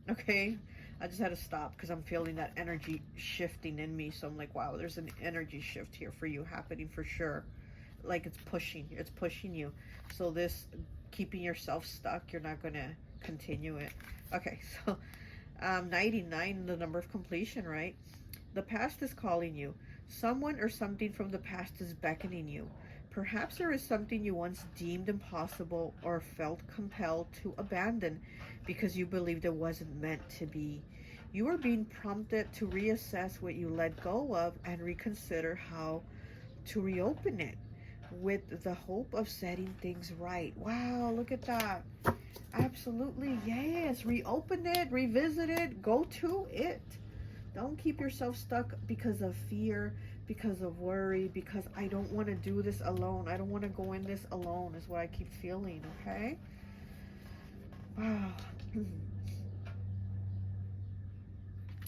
Okay. I just had to stop because I'm feeling that energy shifting in me. So I'm like, wow, there's an energy shift here for you happening for sure. Like it's pushing you. So this keeping yourself stuck. You're not going to continue it. Okay, so 99, the number of completion, right? The past is calling you. Someone or something from the past is beckoning you. Perhaps there is something you once deemed impossible or felt compelled to abandon because you believed it wasn't meant to be. You are being prompted to reassess what you let go of and reconsider how to reopen it with the hope of setting things right. Wow, look at that. Absolutely, yes. Reopen it, revisit it, go to it. Don't keep yourself stuck because of fear, because of worry, because I don't want to do this alone. I don't want to go in this alone is what I keep feeling, okay? Wow.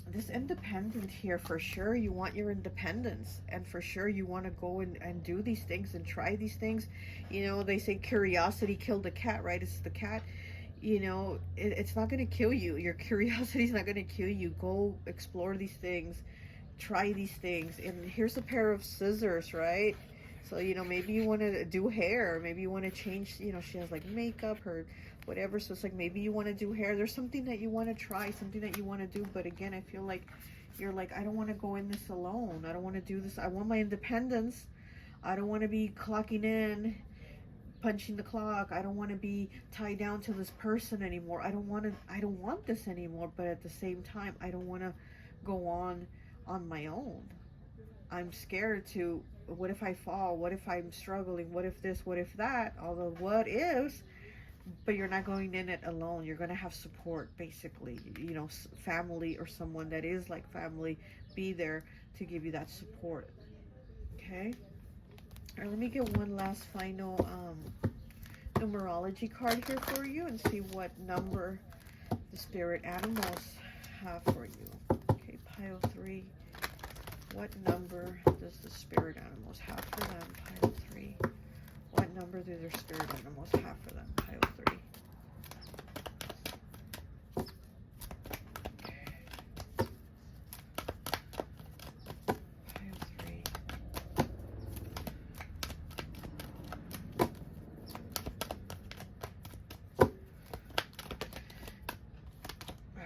This independent here, for sure you want your independence, and for sure you want to go and do these things and try these things. You know, they say curiosity killed the cat, right? It's the cat. You know, it's not going to kill you. Your curiosity is not going to kill you. Go explore these things, try these things. And here's a pair of scissors, right? So, you know, maybe you want to do hair, maybe you want to change, you know, she has like makeup or whatever, so it's like maybe you want to do hair. There's something that you want to try, something that you want to do, but again, I feel like you're like, I don't want to go in this alone. I don't want to do this. I want my independence. I don't want to be clocking in, punching the clock. I don't want to be tied down to this person anymore. I don't want this anymore, but at the same time, I don't want to go on my own. I'm scared to, what if I fall? What if I'm struggling? What if this? What if that? All the what ifs, but you're not going in it alone. You're going to have support, basically. You know, family or someone that is like family, be there to give you that support. Okay? All right, let me get one last final numerology card here for you and see what number the spirit animals have for you. Okay, pile 3. What number does the spirit animals have for them? Pile 3. What number do their spirit animals have for them? Pile 3. Pile 3.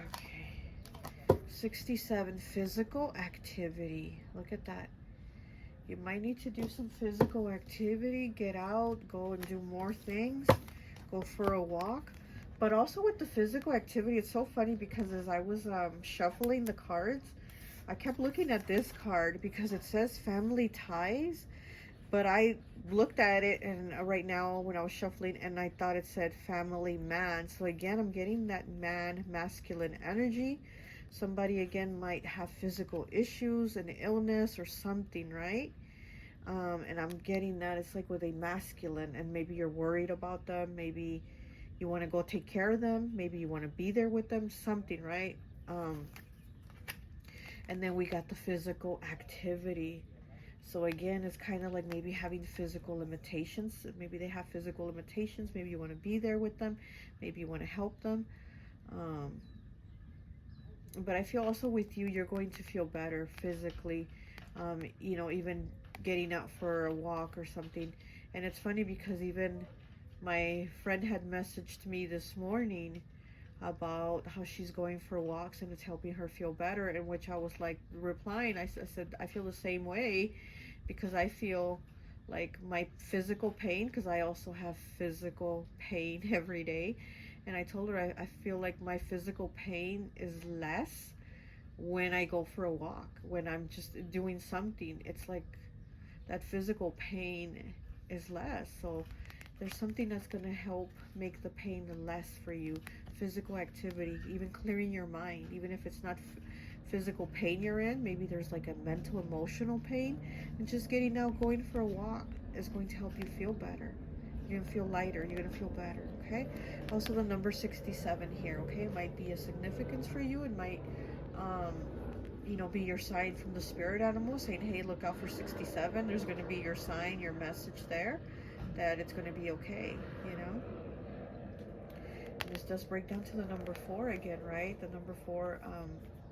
Okay. 67, physical activity. Look at that. You might need to do some physical activity, get out, go and do more things, go for a walk. But also with the physical activity, it's so funny because as I was shuffling the cards, I kept looking at this card because it says family ties, but I looked at it and right now when I was shuffling and I thought it said family man. So again, I'm getting that man, masculine energy. Somebody again might have physical issues, an illness or something, right? And I'm getting that it's like with a masculine, and maybe you're worried about them, maybe you want to go take care of them, maybe you want to be there with them, something, right? And then we got the physical activity. So again, it's kind of like maybe having physical limitations. Maybe they have physical limitations. Maybe you want to be there with them. Maybe you want to help them. But I feel also with you, you're going to feel better physically. You know, even getting out for a walk or something. And it's funny because even my friend had messaged me this morning about how she's going for walks and it's helping her feel better, in which I was like replying, I said I feel the same way, because I feel like my physical pain, because I also have physical pain every day, and I told her I feel like my physical pain is less when I go for a walk, when I'm just doing something. It's like that physical pain is less. So there's something that's going to help make the pain less for you. Physical activity, even clearing your mind, even if it's not physical pain you're in, maybe there's like a mental, emotional pain, and just getting out, going for a walk is going to help you feel better. You're going to feel lighter, you're going to feel better, okay? Also the number 67 here, okay? It might be a significance for you. It might, you know, be your sign from the spirit animal saying, hey, look out for 67. There's going to be your sign, your message there, that it's going to be okay, you know? And this does break down to the number 4 again, right? The number 4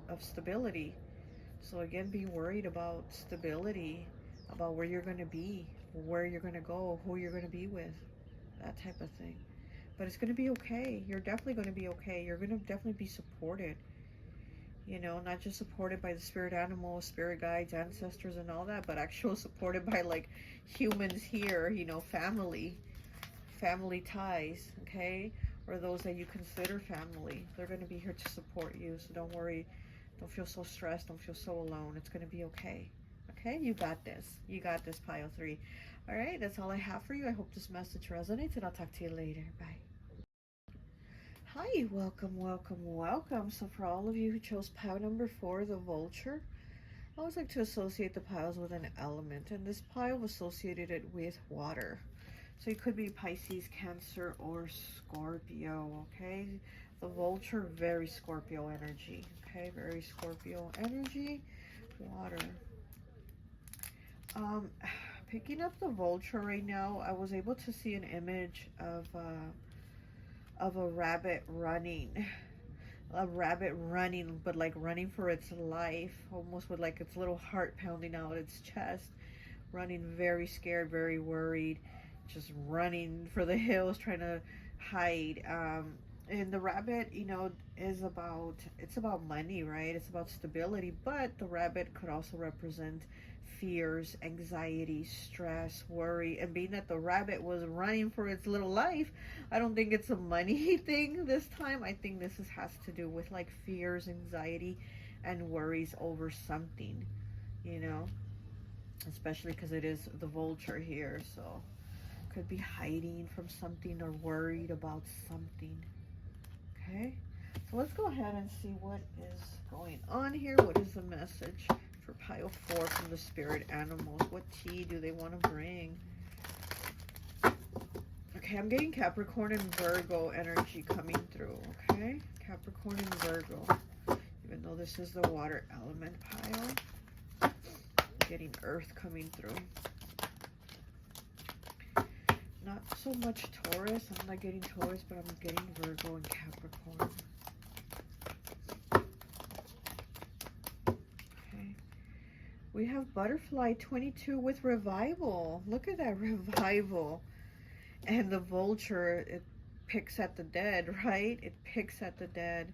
of stability. So again, be worried about stability, about where you're going to be, where you're going to go, who you're going to be with, that type of thing. But it's going to be okay. You're definitely going to be okay. You're going to definitely be supported. You know, not just supported by the spirit animals, spirit guides, ancestors, and all that, but actually supported by like humans here, you know, family ties, okay? Or those that you consider family. They're going to be here to support you. So don't worry. Don't feel so stressed. Don't feel so alone. It's going to be okay. Okay? You got this. You got this, Pile 3. All right, that's all I have for you. I hope this message resonates, and I'll talk to you later. Bye. Hi, welcome, welcome, welcome. So for all of you who chose pile number 4, the vulture, I always like to associate the piles with an element, and this pile associated it with water. So it could be Pisces, Cancer, or Scorpio, okay? The vulture, very Scorpio energy, okay? Very Scorpio energy, water. Picking up the vulture right now, I was able to see an image of a rabbit running. A rabbit running, but like running for its life, almost with like its little heart pounding out its chest, running very scared, very worried, just running for the hills, trying to hide. And the rabbit, you know, it's about money, right? It's about stability, but the rabbit could also represent fears, anxiety, stress, worry. And being that the rabbit was running for its little life, I don't think it's a money thing this time. I think this has to do with like fears, anxiety, and worries over something, you know, especially because it is the vulture here. So could be hiding from something or worried about something. Okay, so let's go ahead and see what is going on here. What is the message for pile 4 from the spirit animals? What tea do they want to bring? Okay, I'm getting Capricorn and Virgo energy coming through, okay? Capricorn and Virgo. Even though this is the water element pile, I'm getting Earth coming through. Not so much Taurus. I'm not getting Taurus, but I'm getting Virgo and Capricorn. Okay. We have Butterfly 22 with Revival. Look at that revival. And the vulture, it picks at the dead, right? It picks at the dead.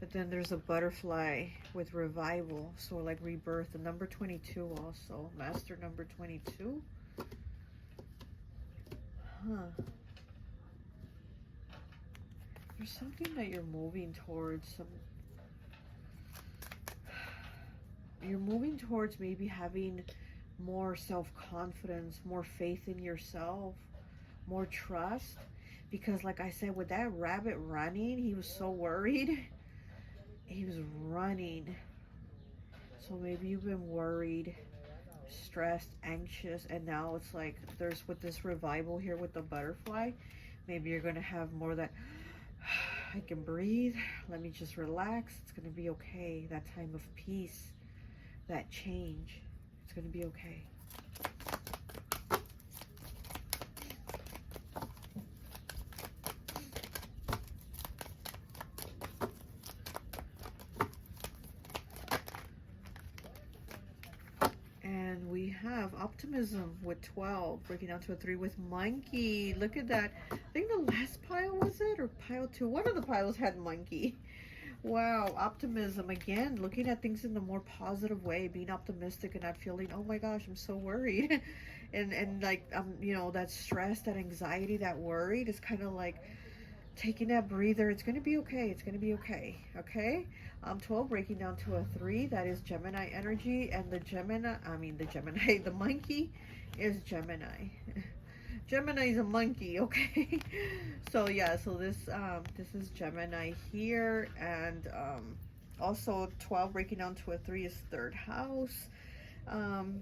But then there's a butterfly with revival. So like rebirth. The number 22 also. Master number 22. Huh. There's something that you're moving towards. You're moving towards maybe having more self-confidence, more faith in yourself, more trust. Because like I said, with that rabbit running, he was so worried. He was running. So maybe you've been worried, stressed, anxious, and now it's like there's with this revival here with the butterfly, maybe you're going to have more that I can breathe, let me just relax, it's going to be okay. That time of peace, that change, it's going to be okay. And we have optimism with 12, breaking down to a 3 with monkey. Look at that. I think the last pile was it, or pile 2. One of the piles had monkey. Wow, optimism again, looking at things in the more positive way, being optimistic and not feeling, oh my gosh, I'm so worried. and like you know, that stress, that anxiety, that worried is kind of like taking that breather. It's going to be okay. It's going to be okay. Okay. 12 breaking down to a 3. That is Gemini energy, and the monkey is Gemini. Gemini is a monkey. Okay. So yeah. So this is Gemini here, and also 12 breaking down to a 3 is 3rd house.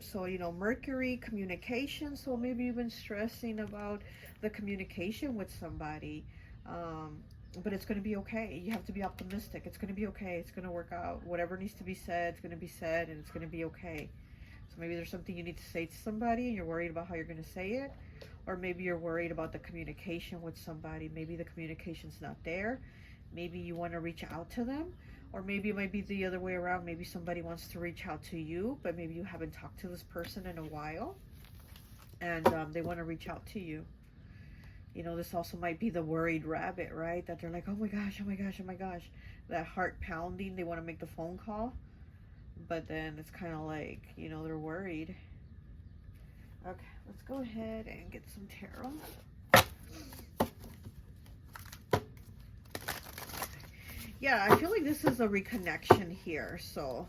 So you know, Mercury, communication. So maybe you've been stressing about the communication with somebody. But it's going to be okay. You have to be optimistic. It's going to be okay. It's going to work out. Whatever needs to be said, it's going to be said, and it's going to be okay. So maybe there's something you need to say to somebody and you're worried about how you're going to say it. Or maybe you're worried about the communication with somebody. Maybe the communication's not there. Maybe you want to reach out to them. Or maybe it might be the other way around. Maybe somebody wants to reach out to you, but maybe you haven't talked to this person in a while. And they want to reach out to you. You know, this also might be the worried rabbit, right? That they're like, oh my gosh, oh my gosh, oh my gosh. That heart pounding, they want to make the phone call. But then it's kind of like, you know, they're worried. Okay, let's go ahead and get some tarot. Yeah, I feel like this is a reconnection here. So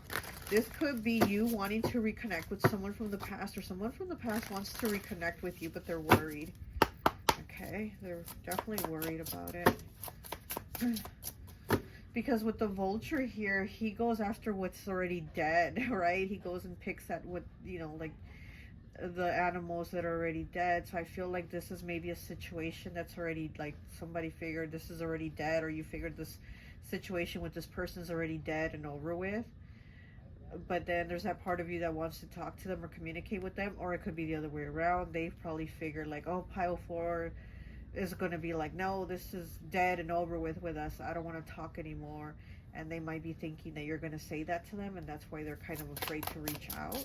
this could be you wanting to reconnect with someone from the past, or someone from the past wants to reconnect with you, but they're worried. Okay, they're definitely worried about it. Because with the vulture here, he goes after what's already dead, right? He goes and picks at what, you know, like the animals that are already dead. So I feel like this is maybe a situation that's already, like, somebody figured this is already dead, or you figured this situation with this person's already dead and over with. But then there's that part of you that wants to talk to them or communicate with them, or it could be the other way around. They've probably figured like, oh, pile 4 is going to be like, no, this is dead and over with us. I don't want to talk anymore. And they might be thinking that you're going to say that to them, and that's why they're kind of afraid to reach out.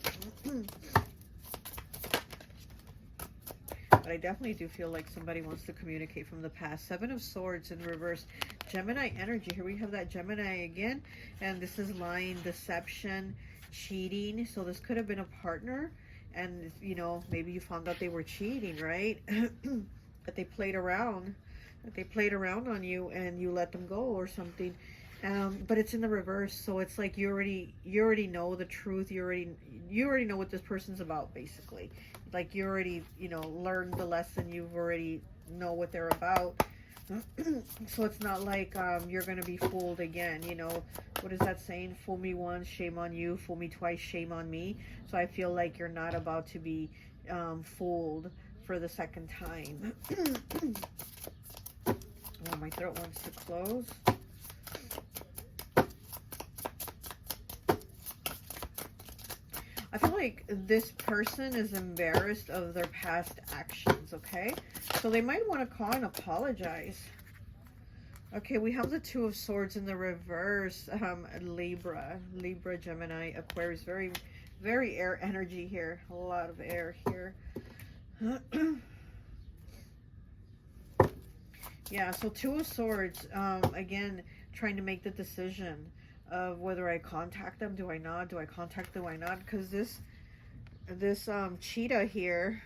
But I definitely do feel like somebody wants to communicate from the past. 7 of Swords in reverse. Gemini energy. Here we have that Gemini again. And this is lying, deception, cheating. So this could have been a partner. And, you know, maybe you found out they were cheating, right? But they played around. They played around on you and you let them go or something. But it's in the reverse. So it's like you already know the truth. You already know what this person's about, basically. Like you already, you know, learned the lesson. You've already know what they're about. So it's not like you're going to be fooled again. You know, what is that saying? Fool me once, shame on you. Fool me twice, shame on me. So I feel like you're not about to be fooled for the second time. Oh, my throat wants to close. I feel like this person is embarrassed of their past actions, okay? So they might want to call and apologize. Okay, we have the 2 of Swords in the reverse. Libra, Gemini, Aquarius. Very, very air energy here. A lot of air here. Yeah, so 2 of Swords. Again, trying to make the decision of whether I contact them. Do I not? Do I contact them? Do I not? Because this cheetah here,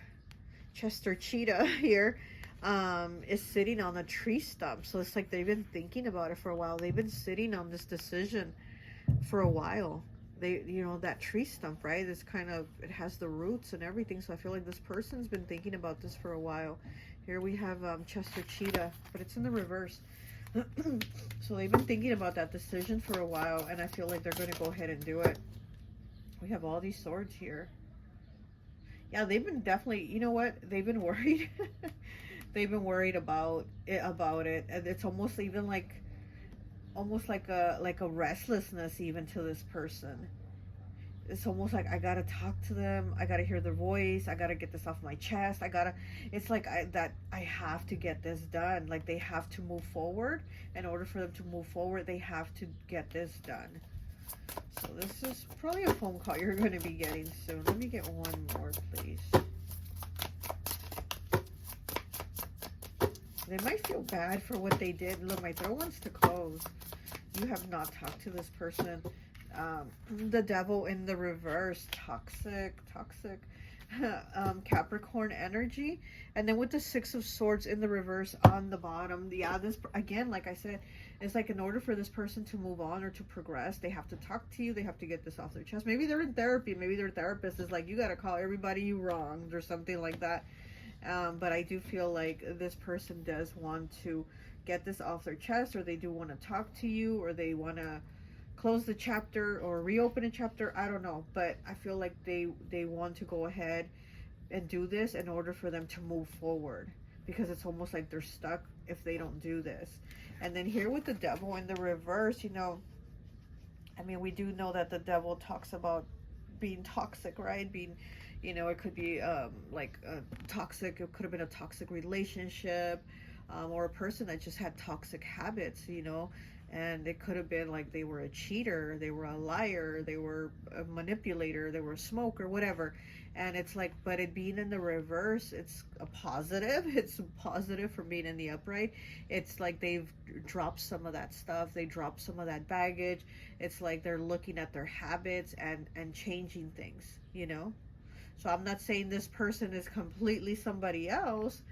Chester cheetah here, is sitting on a tree stump. So it's like they've been thinking about it for a while. They've been sitting on this decision for a while. They, you know, that tree stump, right? It's kind of, it has the roots and everything. So I feel like this person's been thinking about this for a while. Here we have Chester cheetah, but it's in the reverse. So they've been thinking about that decision for a while, and I feel like they're going to go ahead and do it. We have all these swords here. Yeah, they've been definitely, you know what? They've been worried. They've been worried about it. And it's almost even like, a restlessness even to this person. It's almost like I gotta talk to them. I gotta hear their voice. I gotta get this off my chest. It's like I have to get this done. Like they have to move forward. In order for them to move forward, they have to get this done. So this is probably a phone call you're going to be getting soon. Let me get one more, please. They might feel bad for what they did. Look, my throat wants to close. You have not talked to this person. The Devil in the reverse. Toxic. Capricorn energy. And then with the 6 of Swords in the reverse on the bottom. Yeah, this, again, like I said, it's like in order for this person to move on or to progress, they have to talk to you. They have to get this off their chest. Maybe they're in therapy. Maybe their therapist is like, you got to call everybody you wronged or something like that. But I do feel like this person does want to get this off their chest, or they do want to talk to you, or they want to close the chapter or reopen a chapter. I don't know, but I feel like they want to go ahead and do this in order for them to move forward, because it's almost like they're stuck if they don't do this. And then here with the Devil in the reverse, you know, I mean, we do know that the Devil talks about being toxic, right? Being, you know, it could be like a toxic, it could have been a toxic relationship. or a person that just had toxic habits, you know, and it could have been like they were a cheater, they were a liar, they were a manipulator, they were a smoker, whatever. And it's like, but it being in the reverse, it's a positive. It's a positive for being in the upright. It's like they've dropped some of that stuff, they dropped some of that baggage. It's like they're looking at their habits and changing things, you know. So I'm not saying this person is completely somebody else,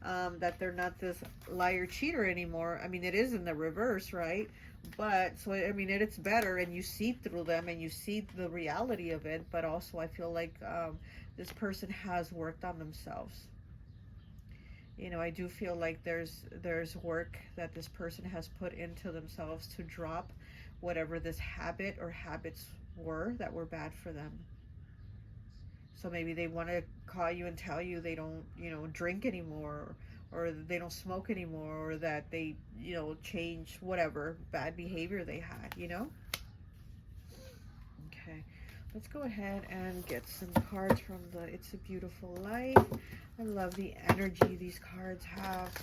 that they're not this liar cheater anymore. I mean, it is in the reverse, right? But so I mean, it's better, and you see through them and you see the reality of it. But also, I feel like this person has worked on themselves. You know, I do feel like there's work that this person has put into themselves to drop whatever this habit or habits were that were bad for them. So maybe they want to call you and tell you they don't, you know, drink anymore, or they don't smoke anymore, or that they, you know, change whatever bad behavior they had, you know? Okay, let's go ahead and get some cards from the It's a Beautiful Life. I love the energy these cards have.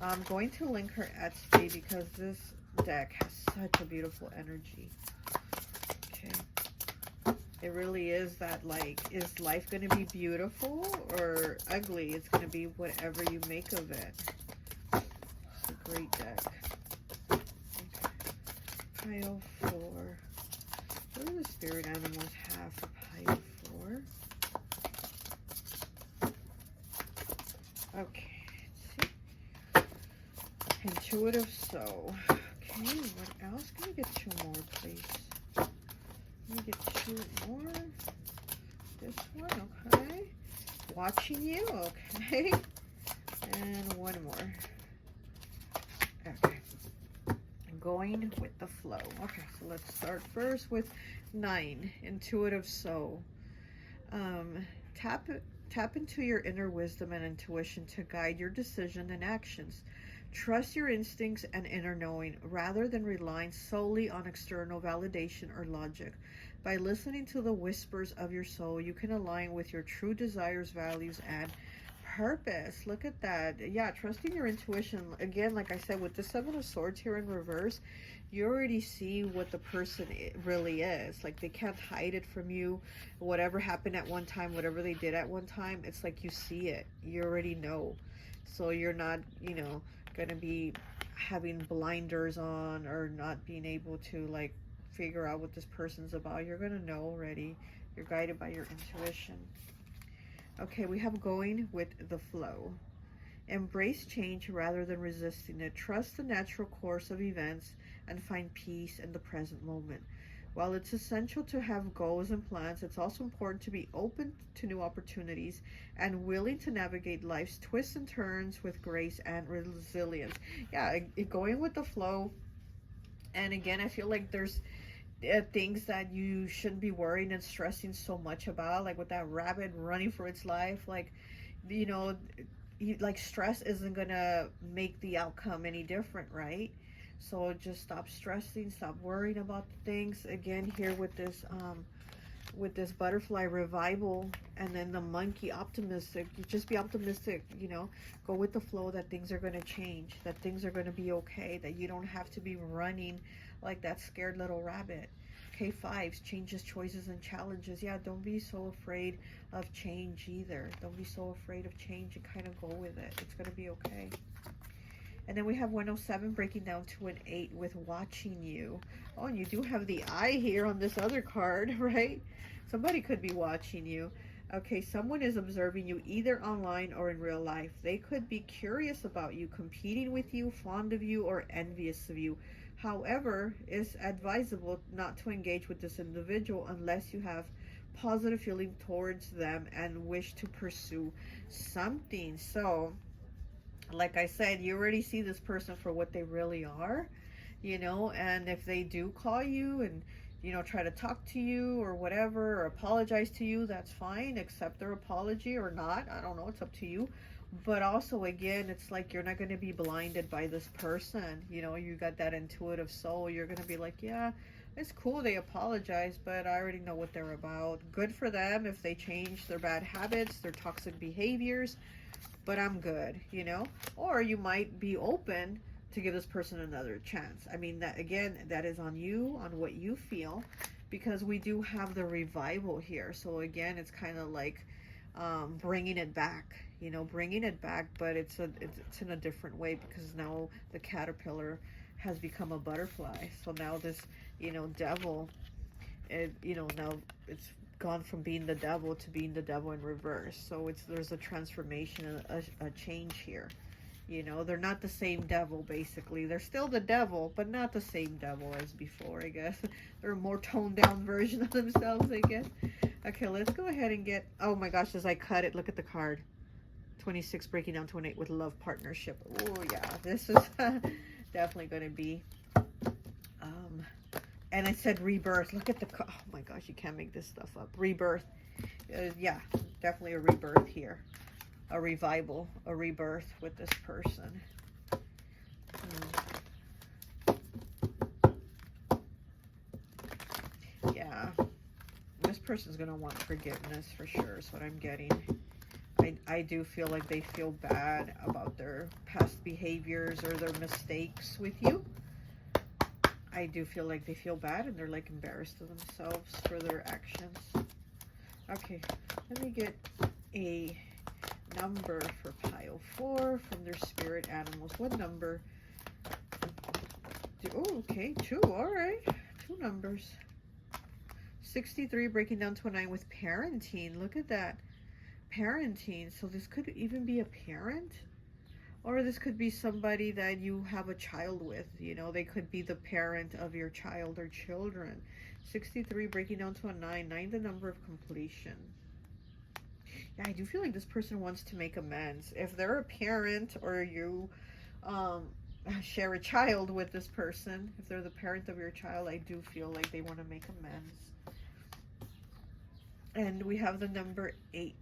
I'm going to link her Etsy because this deck has such a beautiful energy. Okay. It really is that, like, is life going to be beautiful or ugly? It's going to be whatever you make of it. It's a great deck. Okay. Pile 4. What do the spirit animals have for pile 4? Okay. Let's see. Intuitive soul. Okay, what else? Can we get 2 more, please? Let me get 2 more. This one, okay. Watching you, okay. And 1 more. Okay. Going with the flow. Okay, so let's start first with 9, Intuitive Soul. Tap into your inner wisdom and intuition to guide your decision and actions. Trust your instincts and inner knowing rather than relying solely on external validation or logic. By listening to the whispers of your soul, you can align with your true desires, values, and purpose. Look at that. Yeah, trusting your intuition. Again, like I said, with the 7 of Swords here in reverse, you already see what the person really is. Like, they can't hide it from you. Whatever happened at one time, whatever they did at one time, it's like you see it. You already know. So you're not, you know, going to be having blinders on or not being able to, like, figure out what this person's about. You're going to know already. You're guided by your intuition. Okay, we have going with the flow. Embrace change rather than resisting it. Trust the natural course of events and find peace in the present moment. While it's essential to have goals and plans, it's also important to be open to new opportunities and willing to navigate life's twists and turns with grace and resilience. Yeah, going with the flow. And again, I feel like there's things that you shouldn't be worrying and stressing so much about, like with that rabbit running for its life. Like, you know, like, stress isn't gonna make the outcome any different, right? So just stop stressing, stop worrying about the things. Again, here with this butterfly revival, and then the monkey optimistic. You just be optimistic, you know, go with the flow that things are going to change, that things are going to be okay, that you don't have to be running like that scared little rabbit. K5s, changes, choices, and challenges. Yeah, don't be so afraid of change either. Don't be so afraid of change, and kind of go with it. It's going to be okay. And then we have 107 breaking down to an 8 with watching you. Oh, and you do have the eye here on this other card, right? Somebody could be watching you. Okay, someone is observing you either online or in real life. They could be curious about you, competing with you, fond of you, or envious of you. However, it's advisable not to engage with this individual unless you have positive feeling towards them and wish to pursue something. So, like I said, you already see this person for what they really are, you know, and if they do call you and, you know, try to talk to you or whatever, or apologize to you, that's fine. Accept their apology or not. I don't know. It's up to you. But also, again, it's like you're not going to be blinded by this person. You know, you got that intuitive soul. You're going to be like, yeah, it's cool they apologize, but I already know what they're about. Good for them if they change their bad habits, their toxic behaviors. but I'm good, you know? Or you might be open to give this person another chance. I mean, that again, that is on you, on what you feel, because we do have the revival here. So again, it's kind of like bringing it back, you know, bringing it back, but it's in a different way, because now the caterpillar has become a butterfly. So now this, you know, devil, you know, now it's gone from being the devil to being the devil in reverse. So there's a transformation, a change here. You know, they're not the same devil, basically. They're still the devil, but not the same devil as before, I guess. They're a more toned down version of themselves, I guess. Okay, let's go ahead and get, oh my gosh, as I cut it, look at the card. 26 breaking down to an 8 with love partnership. Oh yeah, this is definitely going to be, and I said rebirth. Look at the, oh my gosh, you can't make this stuff up. Rebirth. Yeah, definitely a rebirth here. A revival, a rebirth with this person. Yeah, this person's going to want forgiveness for sure, is what I'm getting. I do feel like they feel bad about their past behaviors or their mistakes with you. I do feel like they feel bad and they're like embarrassed of themselves for their actions. Okay, let me get a number for pile 4 from their spirit animals. What number? Oh, okay, 2. All right, 2 numbers. 63 breaking down to a 9 with parenting. Look at that. Parenting. So this could even be a parent, or this could be somebody that you have a child with. You know, they could be the parent of your child or children. 63 breaking down to a 9. 9, the number of completion. Yeah, I do feel like this person wants to make amends. If they're a parent or you share a child with this person, if they're the parent of your child, I do feel like they want to make amends. And we have the number 8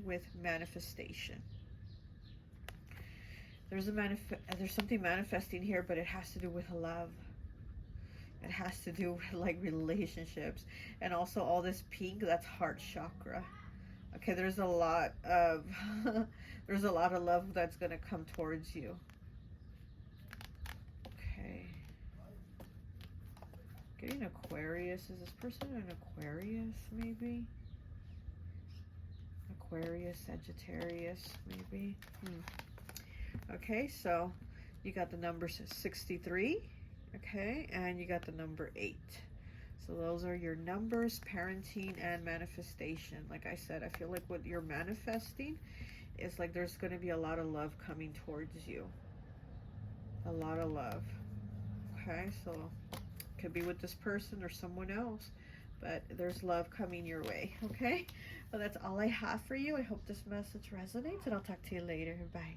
with manifestation. There's something manifesting here, but it has to do with love. It has to do with like relationships, and also all this pink, that's heart chakra. Okay, there's a lot of there's a lot of love that's gonna come towards you. Okay. Getting Aquarius. Is this person an Aquarius, maybe? Aquarius, Sagittarius, maybe. Okay, so you got the number 63, okay, and you got the number 8. So those are your numbers, parenting and manifestation. Like I said, I feel like what you're manifesting is like there's going to be a lot of love coming towards you. A lot of love. Okay, so it could be with this person or someone else, but there's love coming your way, okay? Well, that's all I have for you. I hope this message resonates, and I'll talk to you later. Bye.